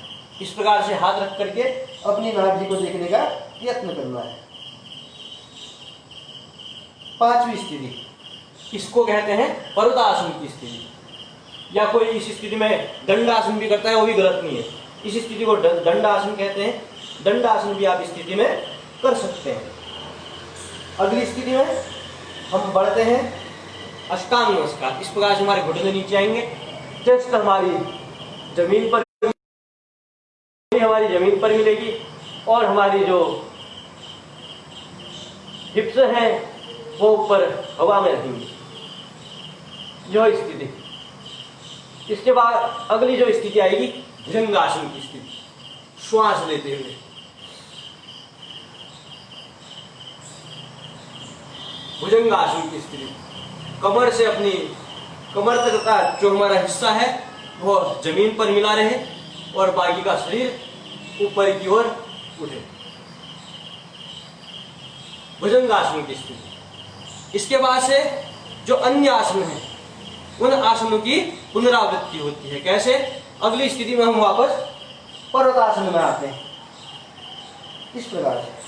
इस प्रकार से हाथ रख करके अपनी नाभि को देखने का प्रयत्न करना है। पांचवी स्थिति, इसको कहते हैं पर्वतासन की स्थिति, या कोई इस स्थिति में दंडासन भी करता है, वो भी गलत नहीं है। इस स्थिति को दंडासन कहते हैं। दंडासन भी आप स्थिति में कर सकते हैं। अगली स्थिति में हम बढ़ते हैं अष्टांग नमस्कार। इस प्रकार से हमारे घुटने नीचे आएंगे, चेस्ट हमारी जमीन पर मिलेगी और हमारी जो हिप्स हैं वो ऊपर हवा में रहेंगी। यह स्थिति। इसके बाद अगली जो स्थिति आएगी भुजंगासन की स्थिति। श्वास लेते हुए भुजंगासन की स्थिति, कमर से अपनी कमर तक का जो हमारा हिस्सा है वो जमीन पर मिला रहे और बाकी का शरीर ऊपर की ओर उठे। भुजंगासन की स्थिति। इसके बाद से जो अन्य आसन है उन आसनों की पुनरावृत्ति होती है। कैसे? अगली स्थिति में हम वापस पर्वतासन में आते हैं। इस प्रकार से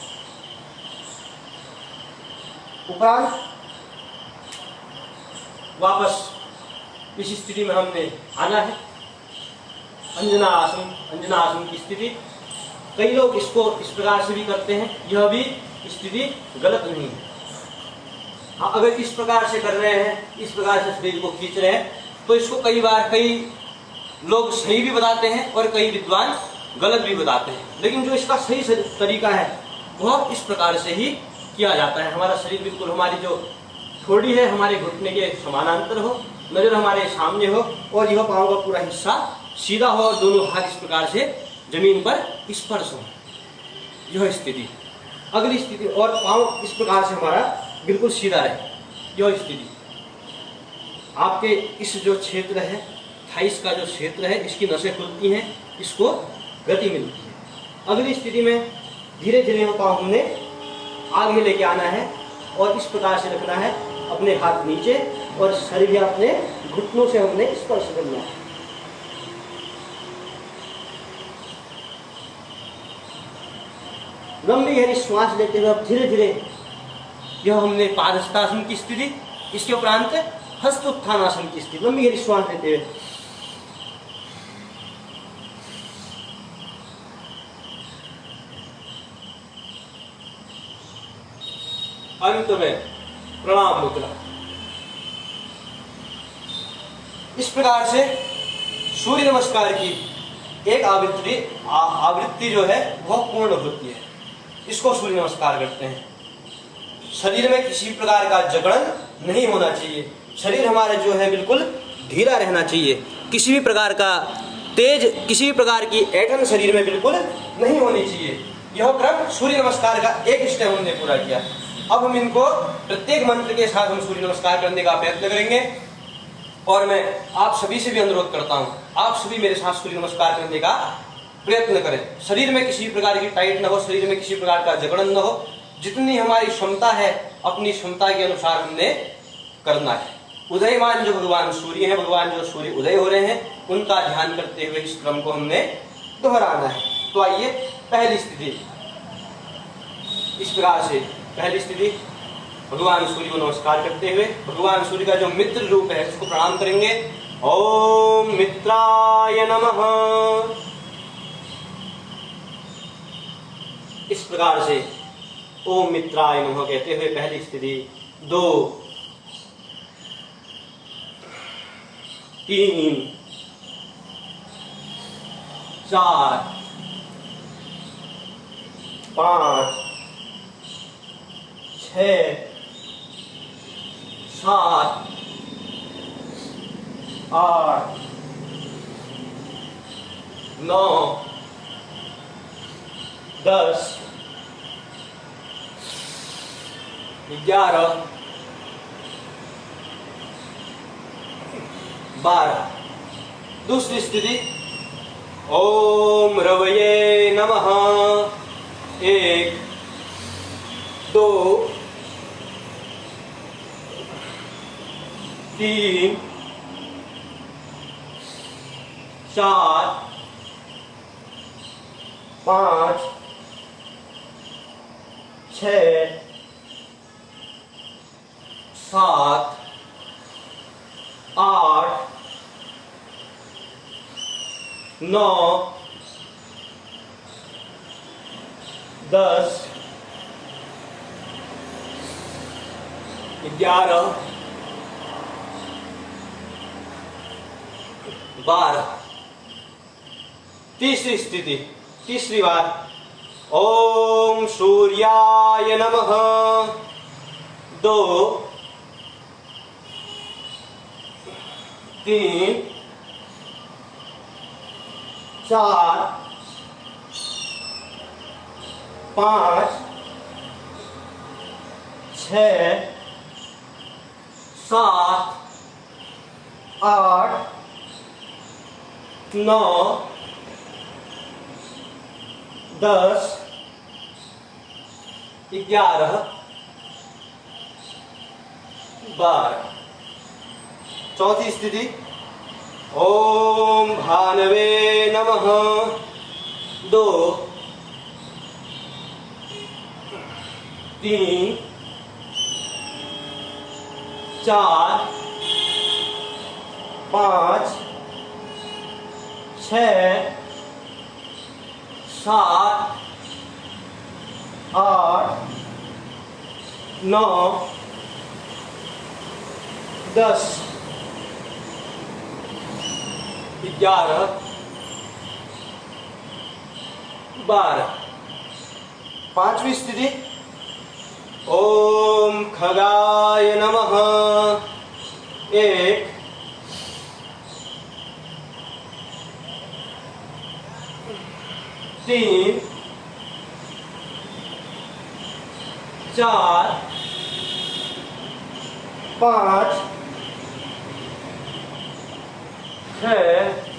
उपरांत वापस इस स्थिति में हमने आना है। अंजना आसन की स्थिति। कई लोग इसको इस प्रकार से भी करते हैं, यह भी स्थिति गलत नहीं है। हाँ, अगर इस प्रकार से कर रहे हैं, इस प्रकार से शरीर को खींच रहे हैं, तो इसको कई लोग सही भी बताते हैं और कई विद्वान गलत भी बताते हैं। लेकिन जो इसका सही तरीका है वह इस प्रकार से ही किया जाता है। हमारा शरीर बिल्कुल, हमारी जो ठोड़ी है हमारे घुटने के समानांतर हो, नजर हमारे सामने हो और यह पांव का पूरा हिस्सा सीधा हो और दोनों हाथ इस प्रकार से जमीन पर स्पर्श हो। यह स्थिति। अगली स्थिति, और पांव इस प्रकार से हमारा बिल्कुल सीधा रहे। यह स्थिति। आपके इस जो क्षेत्र है, थाइस का जो क्षेत्र है, इसकी नसें खुलती हैं, इसको गति मिलती है। अगली स्थिति में धीरे धीरे वो पांव हमने आगे लेके आना है और इस प्रकार से रखना है, अपने हाथ नीचे और शरीर भी अपने घुटनों से हमने स्पर्श करना है। लंबी गहरी श्वास लेते हुए अब धीरे धीरे यह हमने पादहस्तासन की स्थिति, इसके उपरांत हस्त उत्थानासन की स्थिति। लंबी गहरी श्वास लेते हुए अंत में प्रणाम मुद्रा। इस प्रकार से सूर्य नमस्कार की एक आवृत्ति जो है वह पूर्ण होती है। इसको सूर्य नमस्कार करते हैं। शरीर में किसी प्रकार का जकड़न नहीं होना चाहिए। शरीर हमारा जो है बिल्कुल ढीला रहना चाहिए। किसी भी प्रकार का किसी भी प्रकार की ऐंठन शरीर में बिल्कुल नहीं होनी चाहिए। यह क्रम सूर्य नमस्कार का एक स्टेप हमने पूरा किया। अब हम इनको प्रत्येक मंत्र के साथ हम सूर्य नमस्कार करने का प्रयत्न करेंगे और मैं आप सभी से भी अनुरोध करता हूं, आप सभी मेरे साथ सूर्य नमस्कार करने का प्रयत्न करें। शरीर में किसी प्रकार की टाइट न हो, शरीर में किसी प्रकार का जकड़न न हो। जितनी हमारी क्षमता है अपनी क्षमता के अनुसार हमने करना है। उदयमान जो भगवान सूर्य हैं, भगवान जो सूर्य उदय हो रहे हैं, उनका ध्यान करते हुए इस क्रम को हमने दोहराना है। तो आइए पहली स्थिति इस प्रकार से। पहली स्थिति, भगवान सूर्य को नमस्कार करते हुए भगवान सूर्य का जो मित्र रूप है उसको प्रणाम करेंगे। ओम मित्राय नमः। इस प्रकार से ओम मित्राय नमः कहते हुए पहली स्थिति, 2, 3, 4, 5, 6, 7, 8, 9, 10, 11, 12। दूसरी स्थिति, ओम रवये नमः। 1 2 3 4 5 6 7 8 9 10 11 12। तीसरी स्थिति, तीसरी बार। ओम सूर्याय नमः। 2 3 4 5 6 7 8 9 10 11 12। चौथी स्थिति। ओम भानवे नमः। 2 3 4 5 6 7 8 9 10 11 12। पांचवी स्थिति। ओम खगाय नमः। 1 3 4 5 6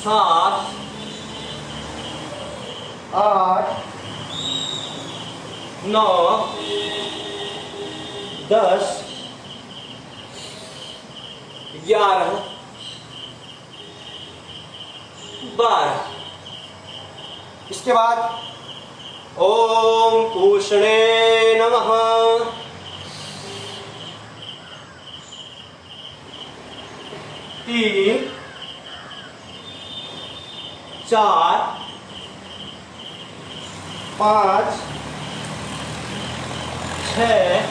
7 8 9 10 11 12। इसके बाद ओम पूषणे नमः। 3 4 5 6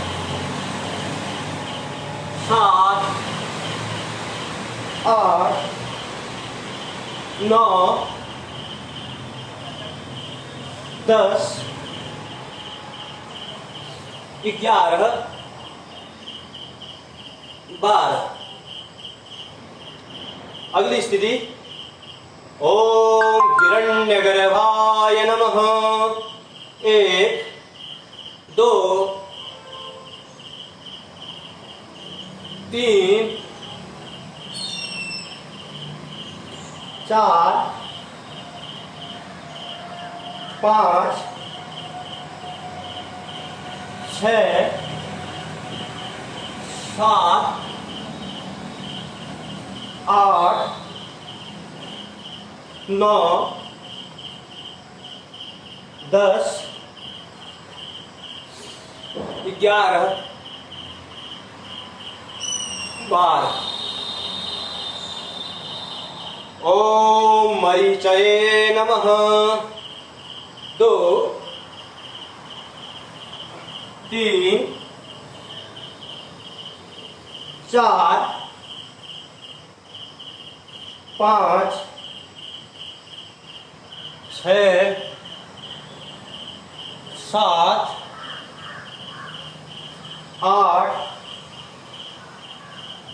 7 8 9 10 11 12। अगली स्थिति। ओम हिरण्यगर्भाय नमः। 1 2 3 4 5 6 7 8 9 10 11 12। ओम मरीचये नमः। 2 3 4 5 6 7 8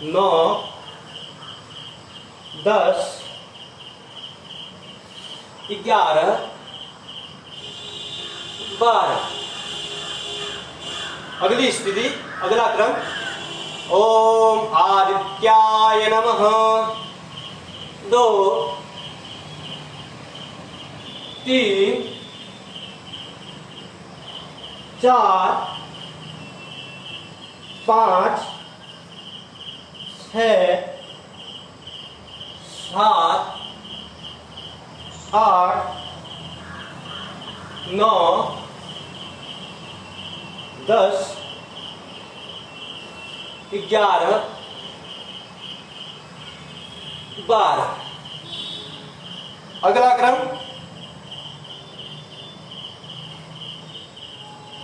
9 10 11 12। अगली स्थिति, अगला क्रम। ओम आदित्याय नमः। 2 3 4 5 6 7 8 9 10 11 12। अगला क्रम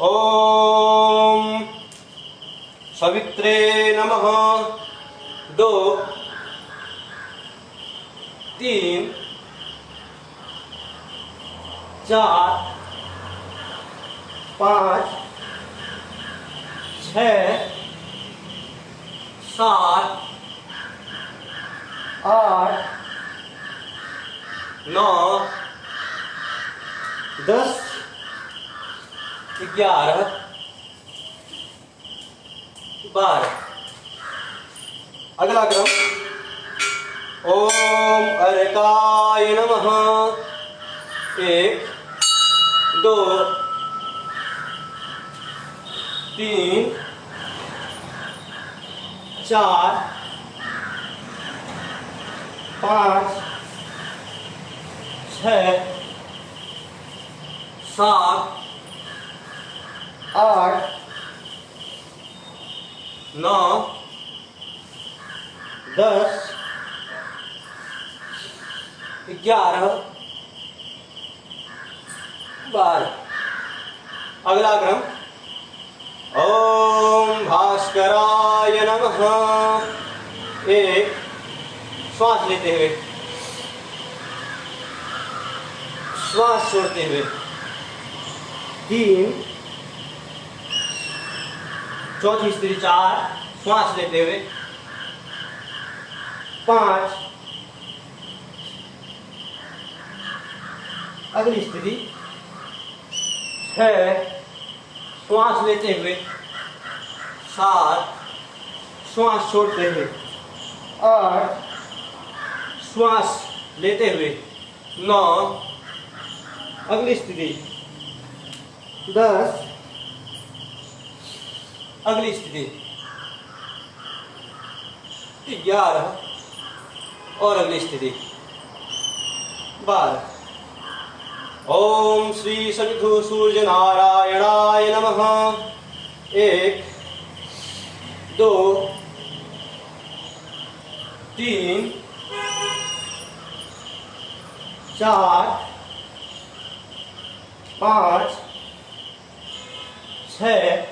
ओम सवित्रे नमः 2 3 4 5 6 7 8 9 10 11 12। अगला क्रम ओम अर्काय नमः 1 2 3 4 5 6 7 8 9 10 11 12। अगला क्रम ओम भास्कराय नमः 1 श्वास लेते हुए श्वास छोड़ते हुए 3 चौथी स्थिति 4 श्वास लेते हुए 5 अगली स्थिति 6 श्वास लेते हुए 7 श्वास छोड़ते हुए 8 श्वास लेते हुए 9 अगली स्थिति 10 अगली स्थिति 11 और अगली स्थिति 12। ओम श्री सवितु सूर्य नारायणाय नमः 1 2 3 4 5 6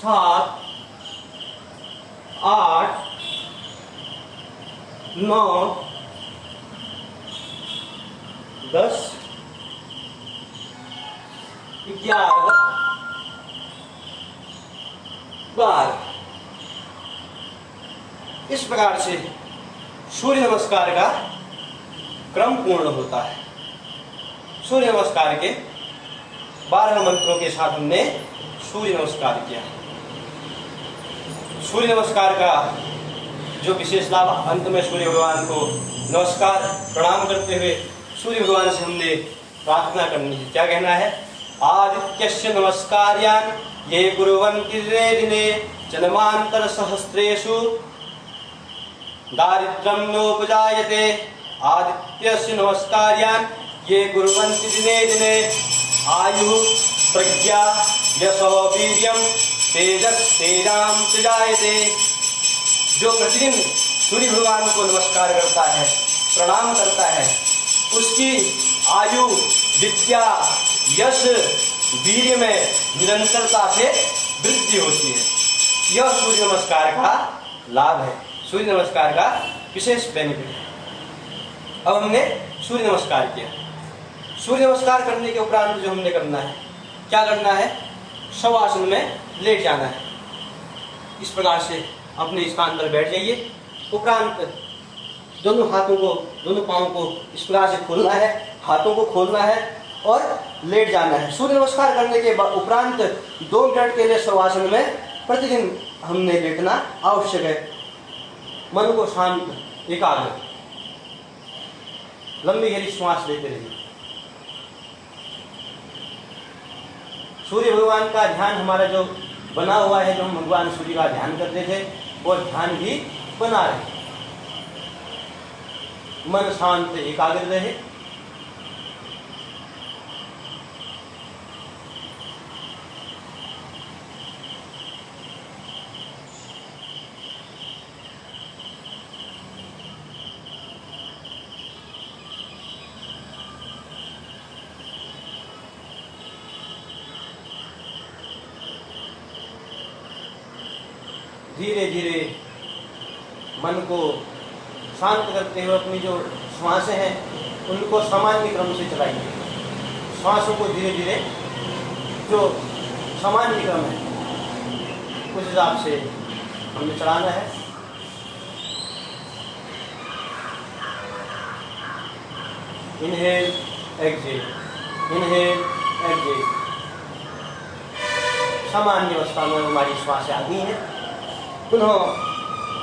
7 8 9 10 11 12। इस प्रकार से सूर्य नमस्कार का क्रम पूर्ण होता है। सूर्य नमस्कार के 12 मंत्रों के साथ हमने सूर्य नमस्कार किया। सूर्य नमस्कार का जो विशेष लाभ, अंत में सूर्य भगवान को नमस्कार प्रणाम करते हुए सूर्य भगवान से हमने प्रार्थना करनी है। क्या कहना है? आदित्यस्य नमस्कारयान ये कुर्वन्ति दिने दिने जन्मांतर सहस्रेषु दारिद्र्यं नोपजायते। आदित्यस्य नमस्कारयान ये कुर्वन्ति दिने दिने आयु प्रज्ञा यशो वीर्यं तेजस्तेजां सृजायते। जो प्रतिदिन सूर्य भगवान को नमस्कार करता है, प्रणाम करता है, उसकी आयु, विद्या, यश, वीर्य में निरंतरता से वृद्धि होती है। यह सूर्य नमस्कार का लाभ है, सूर्य नमस्कार का विशेष बेनिफिट है। अब हमने सूर्य नमस्कार किया। सूर्य नमस्कार करने के उपरांत जो हमने करना है, क्या करना है? शवासन में लेट जाना है। इस प्रकार से अपने स्थान पर बैठ जाइए। उपरांत दोनों हाथों को, दोनों पाँव को इस प्रकार से खोलना है, हाथों को खोलना है और लेट जाना है। सूर्य नमस्कार करने के उपरांत 2 मिनट के लिए शवासन में प्रतिदिन हमने लेटना आवश्यक है। मन को शांत, एकाग्र, लंबी गहरी श्वास लेते रहिए। सूर्य भगवान का ध्यान हमारा जो बना हुआ है, जो हम भगवान सूर्य का ध्यान करते थे, वो ध्यान भी बना रहे, मन शांत एकाग्र रहे। धीरे धीरे मन को शांत करते हुए अपनी जो श्वासें हैं उनको सामान्य क्रम से चलाइए। श्वासों को धीरे धीरे जो सामान्य क्रम है उस हिसाब से हमें चलाना है। Inhale exhale, inhale exhale. सामान्य अवस्था में हमारी श्वासें आ गई हैं। पुनः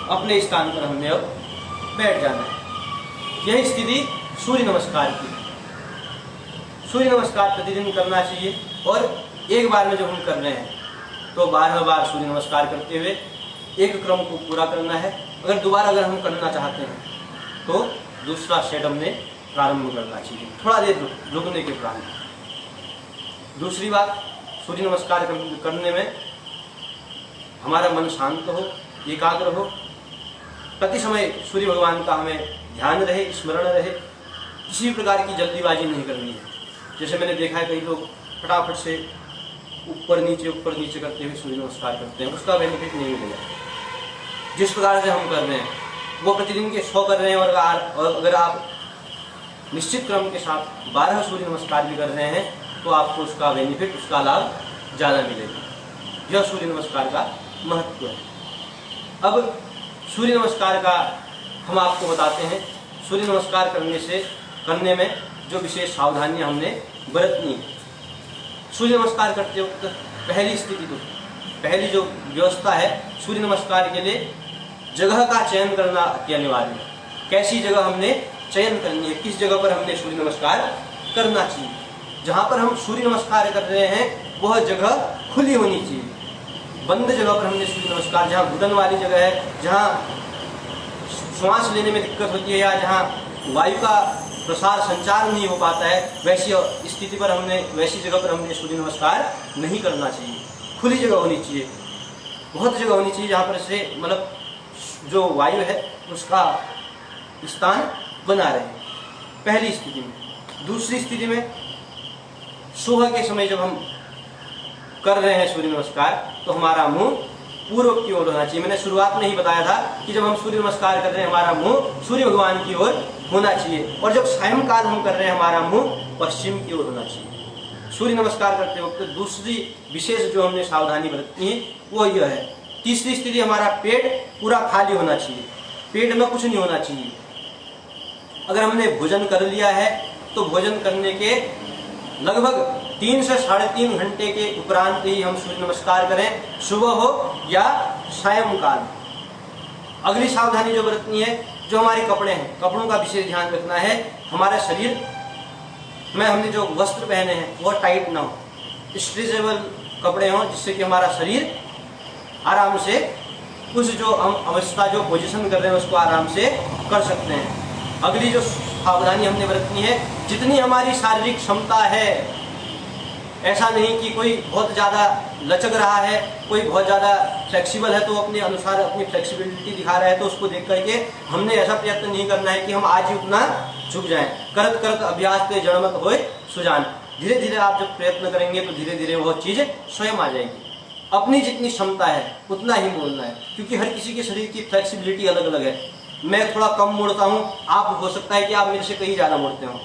अपने स्थान पर हमने अब बैठ जाना है। यही स्थिति सूर्य नमस्कार की। सूर्य नमस्कार प्रतिदिन करना चाहिए और एक बार में जब हम कर रहे हैं तो 12 बार सूर्य नमस्कार करते हुए एक क्रम को पूरा करना है। अगर दोबारा अगर हम करना चाहते हैं तो दूसरा सेट हमने प्रारंभ करना चाहिए, थोड़ा देर रुकने के उपरांत। दूसरी बात, सूर्य नमस्कार करने में हमारा मन शांत हो, एकाग्र हो, प्रति समय सूर्य भगवान का हमें ध्यान रहे, स्मरण रहे। किसी भी प्रकार की जल्दीबाजी नहीं करनी है। जैसे मैंने देखा है कई लोग फटाफट से ऊपर नीचे करते हुए सूर्य नमस्कार करते हैं, उसका बेनिफिट नहीं मिलेगा। जिस प्रकार से हम कर रहे हैं वो प्रतिदिन के 100 कर रहे हैं और अगर आप निश्चित क्रम के साथ 12 सूर्य नमस्कार भी कर रहे हैं तो आपको उसका बेनिफिट, उसका लाभ ज़्यादा मिलेगा। यह सूर्य नमस्कार का महत्व है। अब सूर्य नमस्कार का हम आपको बताते हैं। सूर्य नमस्कार करने में जो विशेष सावधानियां हमने बरतनी है। सूर्य नमस्कार करते वक्त पहली जो व्यवस्था है, सूर्य नमस्कार के लिए जगह का चयन करना अति अनिवार्य है। कैसी जगह हमने चयन करनी है, किस जगह पर हमने सूर्य नमस्कार करना चाहिए। जहाँ पर हम सूर्य नमस्कार कर रहे हैं वह जगह खुली होनी चाहिए। बंद जगह पर हमने सूर्य नमस्कार, जहाँ घुटन वाली जगह है, जहाँ श्वास लेने में दिक्कत होती है या जहाँ वायु का प्रसार संचार नहीं हो पाता है, वैसी स्थिति पर वैसी जगह पर हमने सूर्य नमस्कार नहीं करना चाहिए। खुली जगह होनी चाहिए, बहुत जगह होनी चाहिए जहाँ पर से मतलब जो वायु है उसका स्थान बना रहे, पहली स्थिति में। दूसरी स्थिति में सुबह के समय जब हम कर रहे हैं सूर्य नमस्कार तो हमारा मुंह पूर्व की ओर होना चाहिए। मैंने शुरुआत में ही बताया था कि जब हम सूर्य नमस्कार कर रहे हैं हमारा मुंह सूर्य भगवान की ओर होना चाहिए, और जब सायंकाल हम कर रहे हैं हमारा मुंह पश्चिम की ओर होना चाहिए। सूर्य नमस्कार करते वक्त दूसरी विशेष जो हमने सावधानी बरतनी है वो यह है। तीसरी स्थिति, हमारा पेट पूरा खाली होना चाहिए, पेट में कुछ नहीं होना चाहिए। अगर हमने भोजन कर लिया है तो भोजन करने के लगभग 3 से 3.5 घंटे के उपरांत ही हम सूर्य नमस्कार करें, सुबह हो या सायंकाल। अगली सावधानी जो बरतनी है, जो हमारे कपड़े हैं, कपड़ों का विशेष ध्यान रखना है। हमारे शरीर में हमने जो वस्त्र पहने हैं वह टाइट ना हो, स्ट्रेचेबल कपड़े हों जिससे कि हमारा शरीर आराम से उस जो हम अवस्था जो पोजीशन कर रहे हैं उसको आराम से कर सकते हैं। अगली जो सावधानी हमने बरतनी है, जितनी हमारी शारीरिक क्षमता है, ऐसा नहीं कि कोई बहुत ज़्यादा लचक रहा है, कोई बहुत ज़्यादा फ्लेक्सिबल है तो अपने अनुसार अपनी फ्लेक्सिबिलिटी दिखा रहा है तो उसको देख करके हमने ऐसा प्रयत्न नहीं करना है कि हम आज ही उतना झुक जाएं। करत करत अभ्यास के जड़मत होए सुजान। धीरे धीरे आप जब प्रयत्न करेंगे तो धीरे धीरे वह चीज़ स्वयं आ जाएगी। अपनी जितनी क्षमता है उतना ही बोलना है, क्योंकि हर किसी के शरीर की फ्लेक्सिबिलिटी अलग अलग है। मैं थोड़ा कम मुड़ता हूँ, आप हो सकता है कि आप मेरे से कहीं ज़्यादा मुड़ते हो।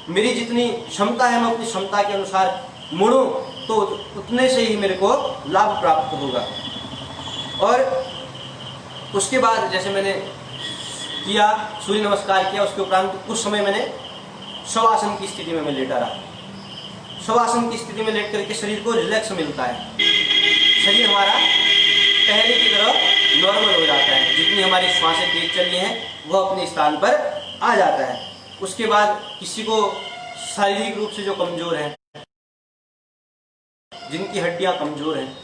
मेरी जितनी क्षमता है मैं अपनी क्षमता के अनुसार मुड़ूं तो उतने से ही मेरे को लाभ प्राप्त होगा। और उसके बाद जैसे मैंने किया, सूर्य नमस्कार किया, उसके उपरांत कुछ समय मैंने शवासन की स्थिति में मैं लेटा रहा। शवासन की स्थिति में लेट करके शरीर को रिलैक्स मिलता है, शरीर हमारा पहले की तरह नॉर्मल हो जाता है। जितनी हमारी श्वासें तेज चली हैं वह अपने स्थान पर आ जाता है। उसके बाद किसी को शारीरिक रूप से जो कमजोर है जिनकी हड्डियां कमजोर हैं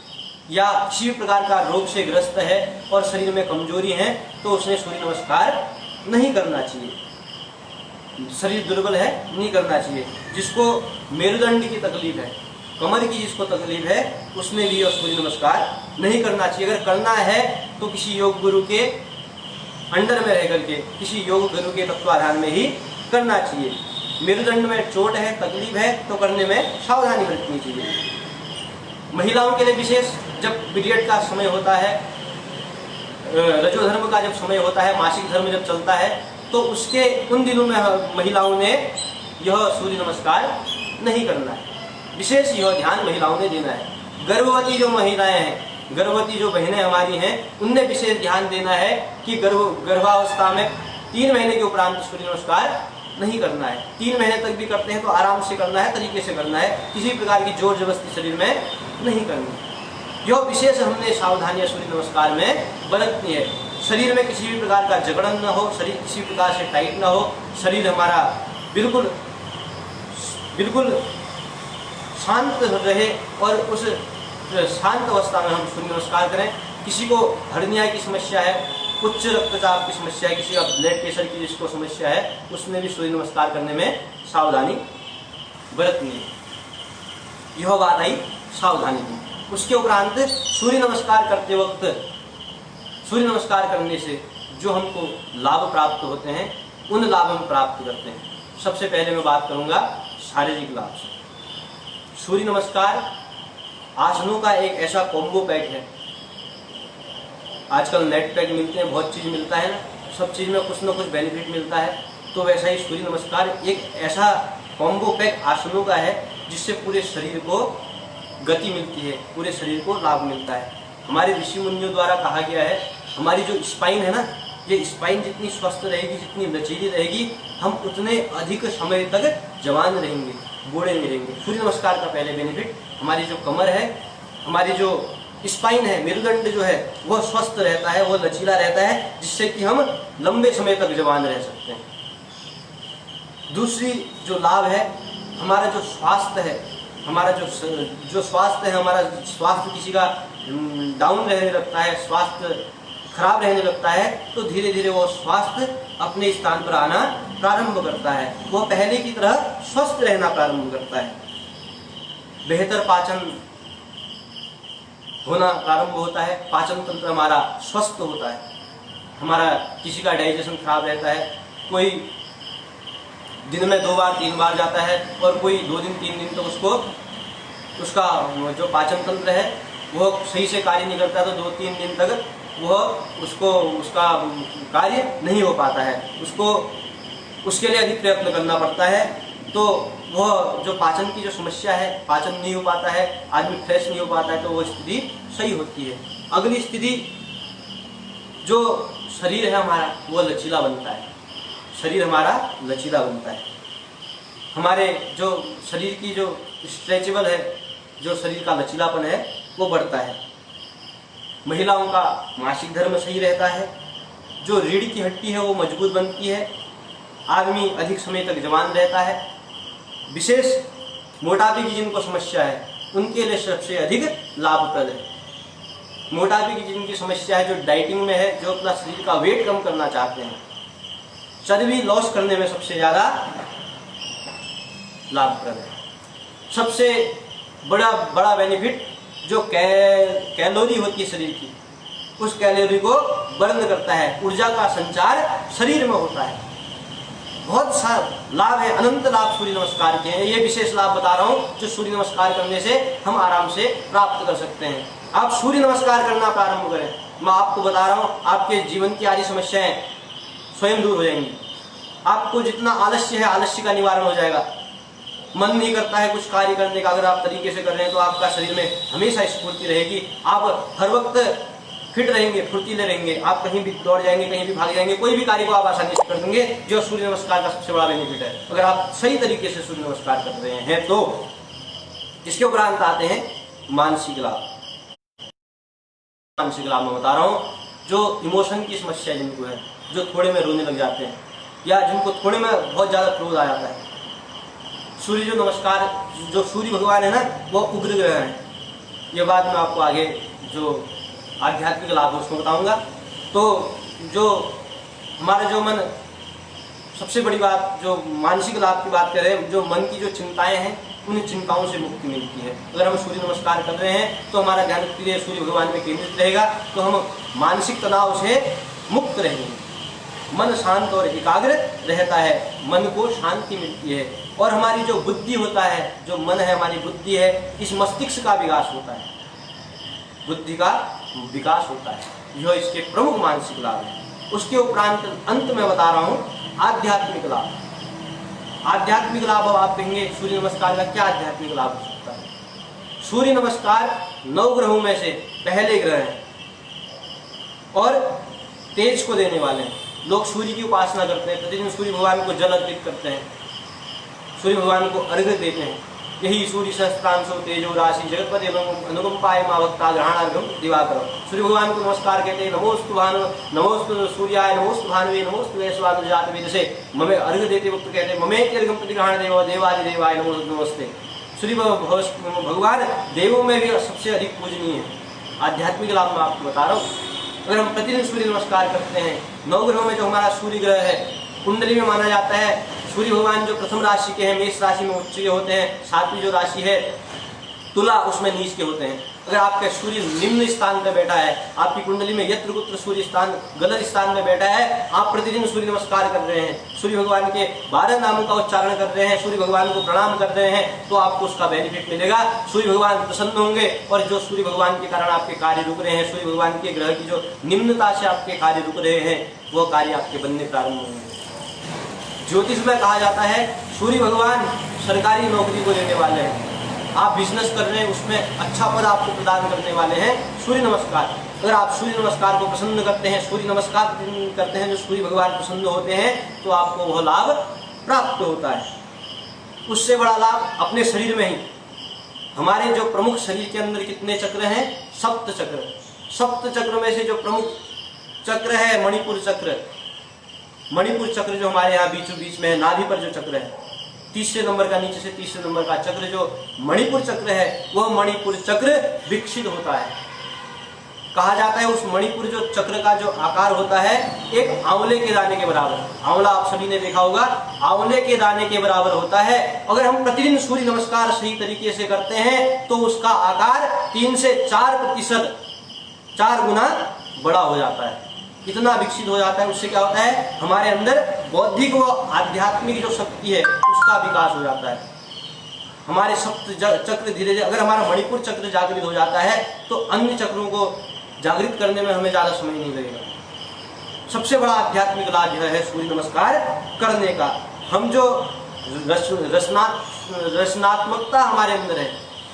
या किसी भी प्रकार का रोग से ग्रस्त है और शरीर में कमजोरी है, तो उसने सूर्य नमस्कार नहीं करना चाहिए। शरीर दुर्बल है, नहीं करना चाहिए। जिसको मेरुदंड की तकलीफ है, कमर की जिसको तकलीफ है, उसने भी सूर्य नमस्कार नहीं करना चाहिए। अगर करना है तो किसी योग गुरु के अंडर में रह करके, किसी योग गुरु के तत्वाधान में ही करना चाहिए। मेरुदंड में चोट है, तकलीफ है, तो करने में सावधानी बरतनी चाहिए। महिलाओं के लिए विशेष, जब पीरियड का समय होता है, रजोधर्म का जब समय होता है, मासिक धर्म जब चलता है, तो उसके उन दिनों में महिलाओं ने यह सूर्य नमस्कार नहीं करना है। विशेष यह ध्यान महिलाओं ने देना है। गर्भवती जो महिलाएं हैं, गर्भवती जो बहनें हमारी हैं, उनने विशेष ध्यान देना है कि गर्भावस्था में 3 महीने के उपरांत सूर्य नमस्कार नहीं करना है। 3 महीने तक भी करते हैं तो आराम से करना है, तरीके से करना है, किसी प्रकार की जोर जबरदस्ती शरीर में नहीं करनी। यह विशेष हमने सावधानियां सूर्य नमस्कार में बरतनी है। शरीर में किसी भी प्रकार का जकड़न न हो, शरीर किसी प्रकार से टाइट न हो, शरीर हमारा बिल्कुल बिल्कुल शांत रहे और उस शांत अवस्था में हम सूर्य नमस्कार करें। किसी को हर्निया की समस्या है, उच्च रक्तचाप की समस्या है, किसी का ब्लड प्रेशर की जिसको समस्या है, उसमें भी सूर्य नमस्कार करने में सावधानी बरतनी है। यह बात आई सावधानी की। उसके उपरांत सूर्य नमस्कार करते वक्त, सूर्य नमस्कार करने से जो हमको लाभ प्राप्त होते हैं, उन लाभ हम प्राप्त करते हैं। सबसे पहले मैं बात करूंगा शारीरिक लाभ से। सूर्य नमस्कार आसनों का एक ऐसा कॉम्बो पैक है। आजकल नेट पैक मिलते हैं, बहुत चीज़ मिलता है ना, सब चीज़ में कुछ ना कुछ बेनिफिट मिलता है। तो वैसा ही सूर्य नमस्कार एक ऐसा कॉम्बो पैक आसनों का है जिससे पूरे शरीर को गति मिलती है, पूरे शरीर को लाभ मिलता है। हमारे ऋषि मुनियों द्वारा कहा गया है, हमारी जो स्पाइन है ना, ये स्पाइन जितनी स्वस्थ रहेगी, जितनी लचीली रहेगी, हम उतने अधिक समय तक जवान रहेंगे, बूढ़े नहीं रहेंगे। सूर्य नमस्कार का पहले बेनिफिट, हमारी जो कमर है, हमारी जो स्पाइन है, मेरुदंड जो है, वह स्वस्थ रहता है, वह लचीला रहता है, जिससे कि हम लंबे समय तक जवान रह सकते हैं। दूसरी जो लाभ है, हमारा जो स्वास्थ्य है, हमारा जो स्वास्थ्य है, हमारा स्वास्थ्य किसी का डाउन रहने लगता है, स्वास्थ्य खराब रहने लगता है, तो धीरे धीरे वो स्वास्थ्य अपने स्थान पर आना प्रारंभ करता है, वह पहले की तरह स्वस्थ रहना प्रारंभ करता है। बेहतर पाचन होना प्रारंभ होता है, पाचन तंत्र हमारा स्वस्थ होता है। हमारा किसी का डाइजेशन खराब रहता है, कोई दिन में 2 बार 3 बार जाता है और कोई 2 दिन 3 दिन तो उसका जो पाचन तंत्र है वो सही से कार्य नहीं करता, तो 2-3 दिन तक उसका कार्य नहीं हो पाता है, उसके लिए अधिक प्रयत्न करना पड़ता है। तो वह जो पाचन की जो समस्या है, पाचन नहीं हो पाता है, आदमी फ्रेश नहीं हो पाता है, तो वो स्थिति सही होती है। अगली स्थिति, जो शरीर है हमारा वो लचीला बनता है, शरीर हमारा लचीला बनता है। हमारे जो शरीर की जो स्ट्रेचेबल है, जो शरीर का लचीलापन है, वो बढ़ता है। महिलाओं का मासिक धर्म सही रहता है, जो रीढ़ की हड्डी है वो मजबूत बनती है, आदमी अधिक समय तक जवान रहता है। विशेष मोटापे की जिनको समस्या है, उनके लिए सबसे अधिक लाभप्रद है। मोटापे की जिनकी समस्या है, जो डाइटिंग में है, जो अपना शरीर का वेट कम करना चाहते हैं, चर्बी लॉस करने में सबसे ज़्यादा लाभप्रद है। सबसे बड़ा बेनिफिट जो कैलोरी होती है शरीर की, उस कैलोरी को बर्न करता है, ऊर्जा का संचार शरीर में होता है। बहुत सारा लाभ है, अनंत लाभ सूर्य नमस्कार के हैं। ये विशेष लाभ बता रहा हूँ जो सूर्य नमस्कार करने से हम आराम से प्राप्त कर सकते हैं। आप सूर्य नमस्कार करना प्रारंभ करें, मैं आपको बता रहा हूँ आपके जीवन की आदि समस्याएं स्वयं दूर हो जाएंगी। आपको जितना आलस्य है, आलस्य का निवारण हो जाएगा। मन नहीं करता है कुछ कार्य करने का, अगर आप तरीके से कर रहे हैं तो आपका शरीर में हमेशा स्फूर्ति रहेगी, आप हर वक्त फिट रहेंगे, फुर्तीले रहेंगे, आप कहीं भी दौड़ जाएंगे, कहीं भी भाग जाएंगे, कोई भी कार्य को आप आसानी से कर देंगे, जो सूर्य नमस्कार का सबसे बड़ा बेनिफिट है। अगर आप सही तरीके से सूर्य नमस्कार कर रहे हैं तो। इसके उपरांत आते हैं मानसिक लाभ। मानसिक लाभ मैं बता रहा हूँ, जो इमोशन की समस्या जिनको है, जो थोड़े में रोने लग जाते हैं या जिनको थोड़े में बहुत ज़्यादा क्रोध आ जाता है, सूर्य जो नमस्कार, जो सूर्य भगवान है ना, वो उग्र ग्रह है, ये बात मैं आपको आगे जो आध्यात्मिक लाभ है उसको बताऊंगा। तो जो हमारा जो मन, सबसे बड़ी बात जो मानसिक लाभ की बात करें, जो मन की जो चिंताएं हैं उन चिंताओं से मुक्ति मिलती है। अगर हम सूर्य नमस्कार कर रहे हैं तो हमारा ध्यान प्रिय सूर्य भगवान में केंद्रित रहेगा, तो हम मानसिक तनाव से मुक्त रहेंगे। मन शांत और एकाग्र रहता है, मन को शांति मिलती है, और हमारी जो बुद्धि होता है, जो मन है, हमारी बुद्धि है, इस मस्तिष्क का विकास होता है, बुद्धि का विकास होता है। यह इसके प्रमुख मानसिक लाभ है। उसके उपरांत अंत में बता रहा हूँ आध्यात्मिक लाभ। आध्यात्मिक लाभ, अब आप कहेंगे सूर्य नमस्कार का क्या आध्यात्मिक लाभ हो सकता है? सूर्य नमस्कार 9 ग्रहों में से पहले ग्रह है और तेज को देने वाले हैं। लोग सूर्य की उपासना करते हैं, प्रतिदिन सूर्य भगवान को जल अर्पित करते हैं, सूर्य भगवान को अर्घ्य देते हैं। यही सूर्य सहस्त्रांशो तेजो राशि जगतपति अनुकंपाय मां भक्ता ग्रहणार्घ्यम दिवाकरः। सूर्य भगवान को नमस्कार कहते हैं, नमोस्तु भानु, नमोस्तु सूर्याय, नमोस्तु भानुवे, नमोस्तु वैश्वानर जातवेद से ममे अर्घ्य देते वक्त कहते हैं ममेति अर्घ्यम प्रतिग्रहण देव देवादि देवाय नमोस्तुते। सूर्य भगवान देवों में भी सबसे अधिक पूजनीय है। आध्यात्मिक लाभ मैं आपको बता रहा हूँ। अगर हम प्रतिदिन सूर्य नमस्कार करते हैं, 9 ग्रहों में जो हमारा सूर्य ग्रह है, कुंडली में माना जाता है सूर्य भगवान जो प्रथम राशि के हैं, मेष राशि में उच्च के होते हैं, 7वीं जो राशि है तुला, उसमें नीच के होते हैं। अगर आपका सूर्य निम्न स्थान पर बैठा है, आपकी कुंडली में यत्र कुत्र सूर्य स्थान गलत स्थान में बैठा है, आप प्रतिदिन सूर्य नमस्कार कर रहे हैं, सूर्य भगवान के 12 नामों का उच्चारण कर रहे हैं, सूर्य भगवान को प्रणाम कर रहे हैं, तो आपको उसका बेनिफिट मिलेगा। सूर्य भगवान प्रसन्न होंगे और जो सूर्य भगवान के कारण आपके कार्य रुक रहे हैं, सूर्य भगवान के ग्रह की जो निम्नता से आपके कार्य रुक रहे हैं, वो कार्य आपके बनने प्रारंभ होंगे। ज्योतिष में कहा जाता है सूर्य भगवान सरकारी नौकरी को देने वाले हैं। आप बिजनेस कर रहे हैं, उसमें अच्छा पद आपको प्रदान करने वाले हैं सूर्य नमस्कार। अगर आप सूर्य नमस्कार को पसंद करते हैं, सूर्य नमस्कार करते हैं, जो सूर्य भगवान पसंद होते हैं, तो आपको वह लाभ प्राप्त होता है। उससे बड़ा लाभ अपने शरीर में ही, हमारे जो प्रमुख शरीर के अंदर कितने चक्र हैं? 7 चक्र। 7 चक्र में से जो प्रमुख चक्र है मणिपुर चक्र। मणिपुर चक्र जो हमारे यहाँ बीचों बीच में है, नाभि पर जो चक्र है, 3 नंबर का, नीचे से 3 नंबर का चक्र जो मणिपुर चक्र है, वह मणिपुर चक्र विकसित होता है। कहा जाता है उस मणिपुर जो चक्र का जो आकार होता है एक आंवले के दाने के बराबर। आंवला आप सभी ने देखा होगा, आंवले के दाने के बराबर होता है। अगर हम प्रतिदिन सूर्य नमस्कार सही तरीके से करते हैं तो उसका आकार 3 से 4% 4 गुना बड़ा हो जाता है, इतना विकसित हो जाता है। उससे क्या होता है, हमारे अंदर बौद्धिक व आध्यात्मिक जो शक्ति है उसका विकास हो जाता है। हमारे 7 चक्र धीरे धीरे, अगर हमारा मणिपुर चक्र जागृत हो जाता है तो अन्य चक्रों को जागृत करने में हमें ज्यादा समय नहीं लगेगा। सबसे बड़ा आध्यात्मिक लाभ यह है सूर्य नमस्कार करने का। हम जो रचनात्मकता हमारे अंदर है,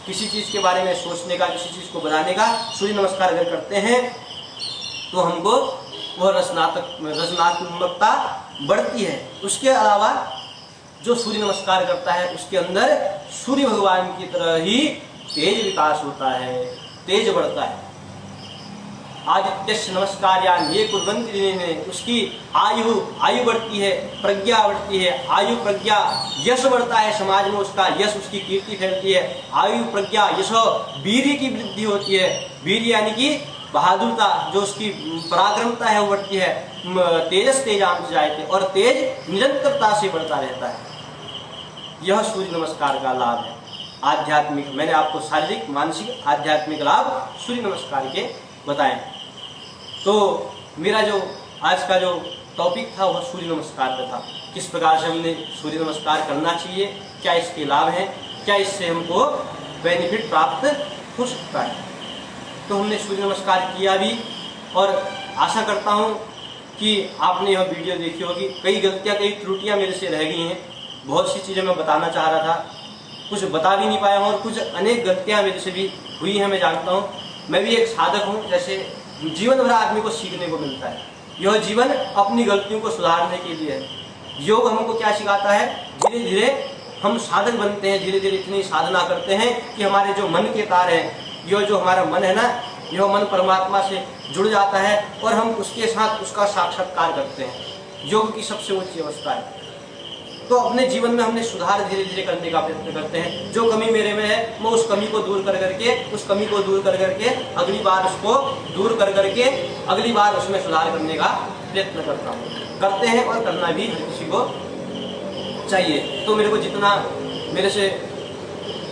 किसी चीज के बारे में सोचने का, किसी चीज को बनाने का, सूर्य नमस्कार अगर करते हैं तो हमको वह रचनात्मकता बढ़ती है। उसके अलावा जो सूर्य नमस्कार करता है उसके अंदर सूर्य भगवान की तरह ही तेज विकास होता है, तेज बढ़ता है। आदित्य नमस्कार ये कुर्वन्ति दिने, उसकी आयु बढ़ती है, प्रज्ञा बढ़ती है, आयु प्रज्ञा यश बढ़ता है, समाज में उसका यश, उसकी कीर्ति फैलती है। आयु प्रज्ञा यश वीर्य की वृद्धि होती है, वीर्य यानी कि बहादुरता, जो उसकी पराक्रमता है वो बढ़ती है। तेजस तेजाम जायते, और तेज निरंतरता से बढ़ता रहता है। यह सूर्य नमस्कार का लाभ है आध्यात्मिक। मैंने आपको शारीरिक, मानसिक, आध्यात्मिक लाभ सूर्य नमस्कार के बताए। तो मेरा जो आज का जो टॉपिक था वह सूर्य नमस्कार का था। किस प्रकार से हमने सूर्य नमस्कार करना चाहिए, क्या इसके लाभ हैं, क्या इससे हमको बेनिफिट प्राप्त हो सकता है। तो हमने सूर्य नमस्कार किया भी, और आशा करता हूँ कि आपने यह वीडियो देखी होगी। कई गलतियाँ, कई त्रुटियाँ मेरे से रह गई हैं। बहुत सी चीज़ें मैं बताना चाह रहा था, कुछ बता भी नहीं पाया हूँ, और कुछ अनेक गलतियाँ मेरे से भी हुई हैं, मैं जानता हूँ। मैं भी एक साधक हूँ, जैसे जीवन भर आदमी को सीखने को मिलता है। यह जीवन अपनी गलतियों को सुधारने के लिए है। योग हमको क्या सिखाता है, धीरे धीरे हम साधक बनते हैं, धीरे धीरे इतनी साधना करते हैं कि हमारे जो मन के तार हैं, यह जो हमारा मन है ना, यह मन परमात्मा से जुड़ जाता है और हम उसके साथ उसका साक्षात्कार करते हैं। योग की सबसे ऊंची अवस्था है। तो अपने जीवन में हमने सुधार धीरे धीरे करने का प्रयत्न करते हैं। जो कमी मेरे में है मैं उस कमी को दूर कर करके अगली बार उसको दूर कर करके अगली बार उसमें सुधार करने का प्रयत्न करते हैं और करना भी हर किसी को चाहिए। तो मेरे को जितना मेरे से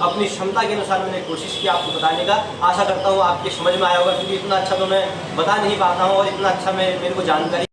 अपनी क्षमता के अनुसार मैंने कोशिश की आपको बताने का। आशा करता हूँ आपके समझ में आया होगा, क्योंकि इतना अच्छा तो मैं बता नहीं पाता हूँ और इतना अच्छा मेरे को जानकारी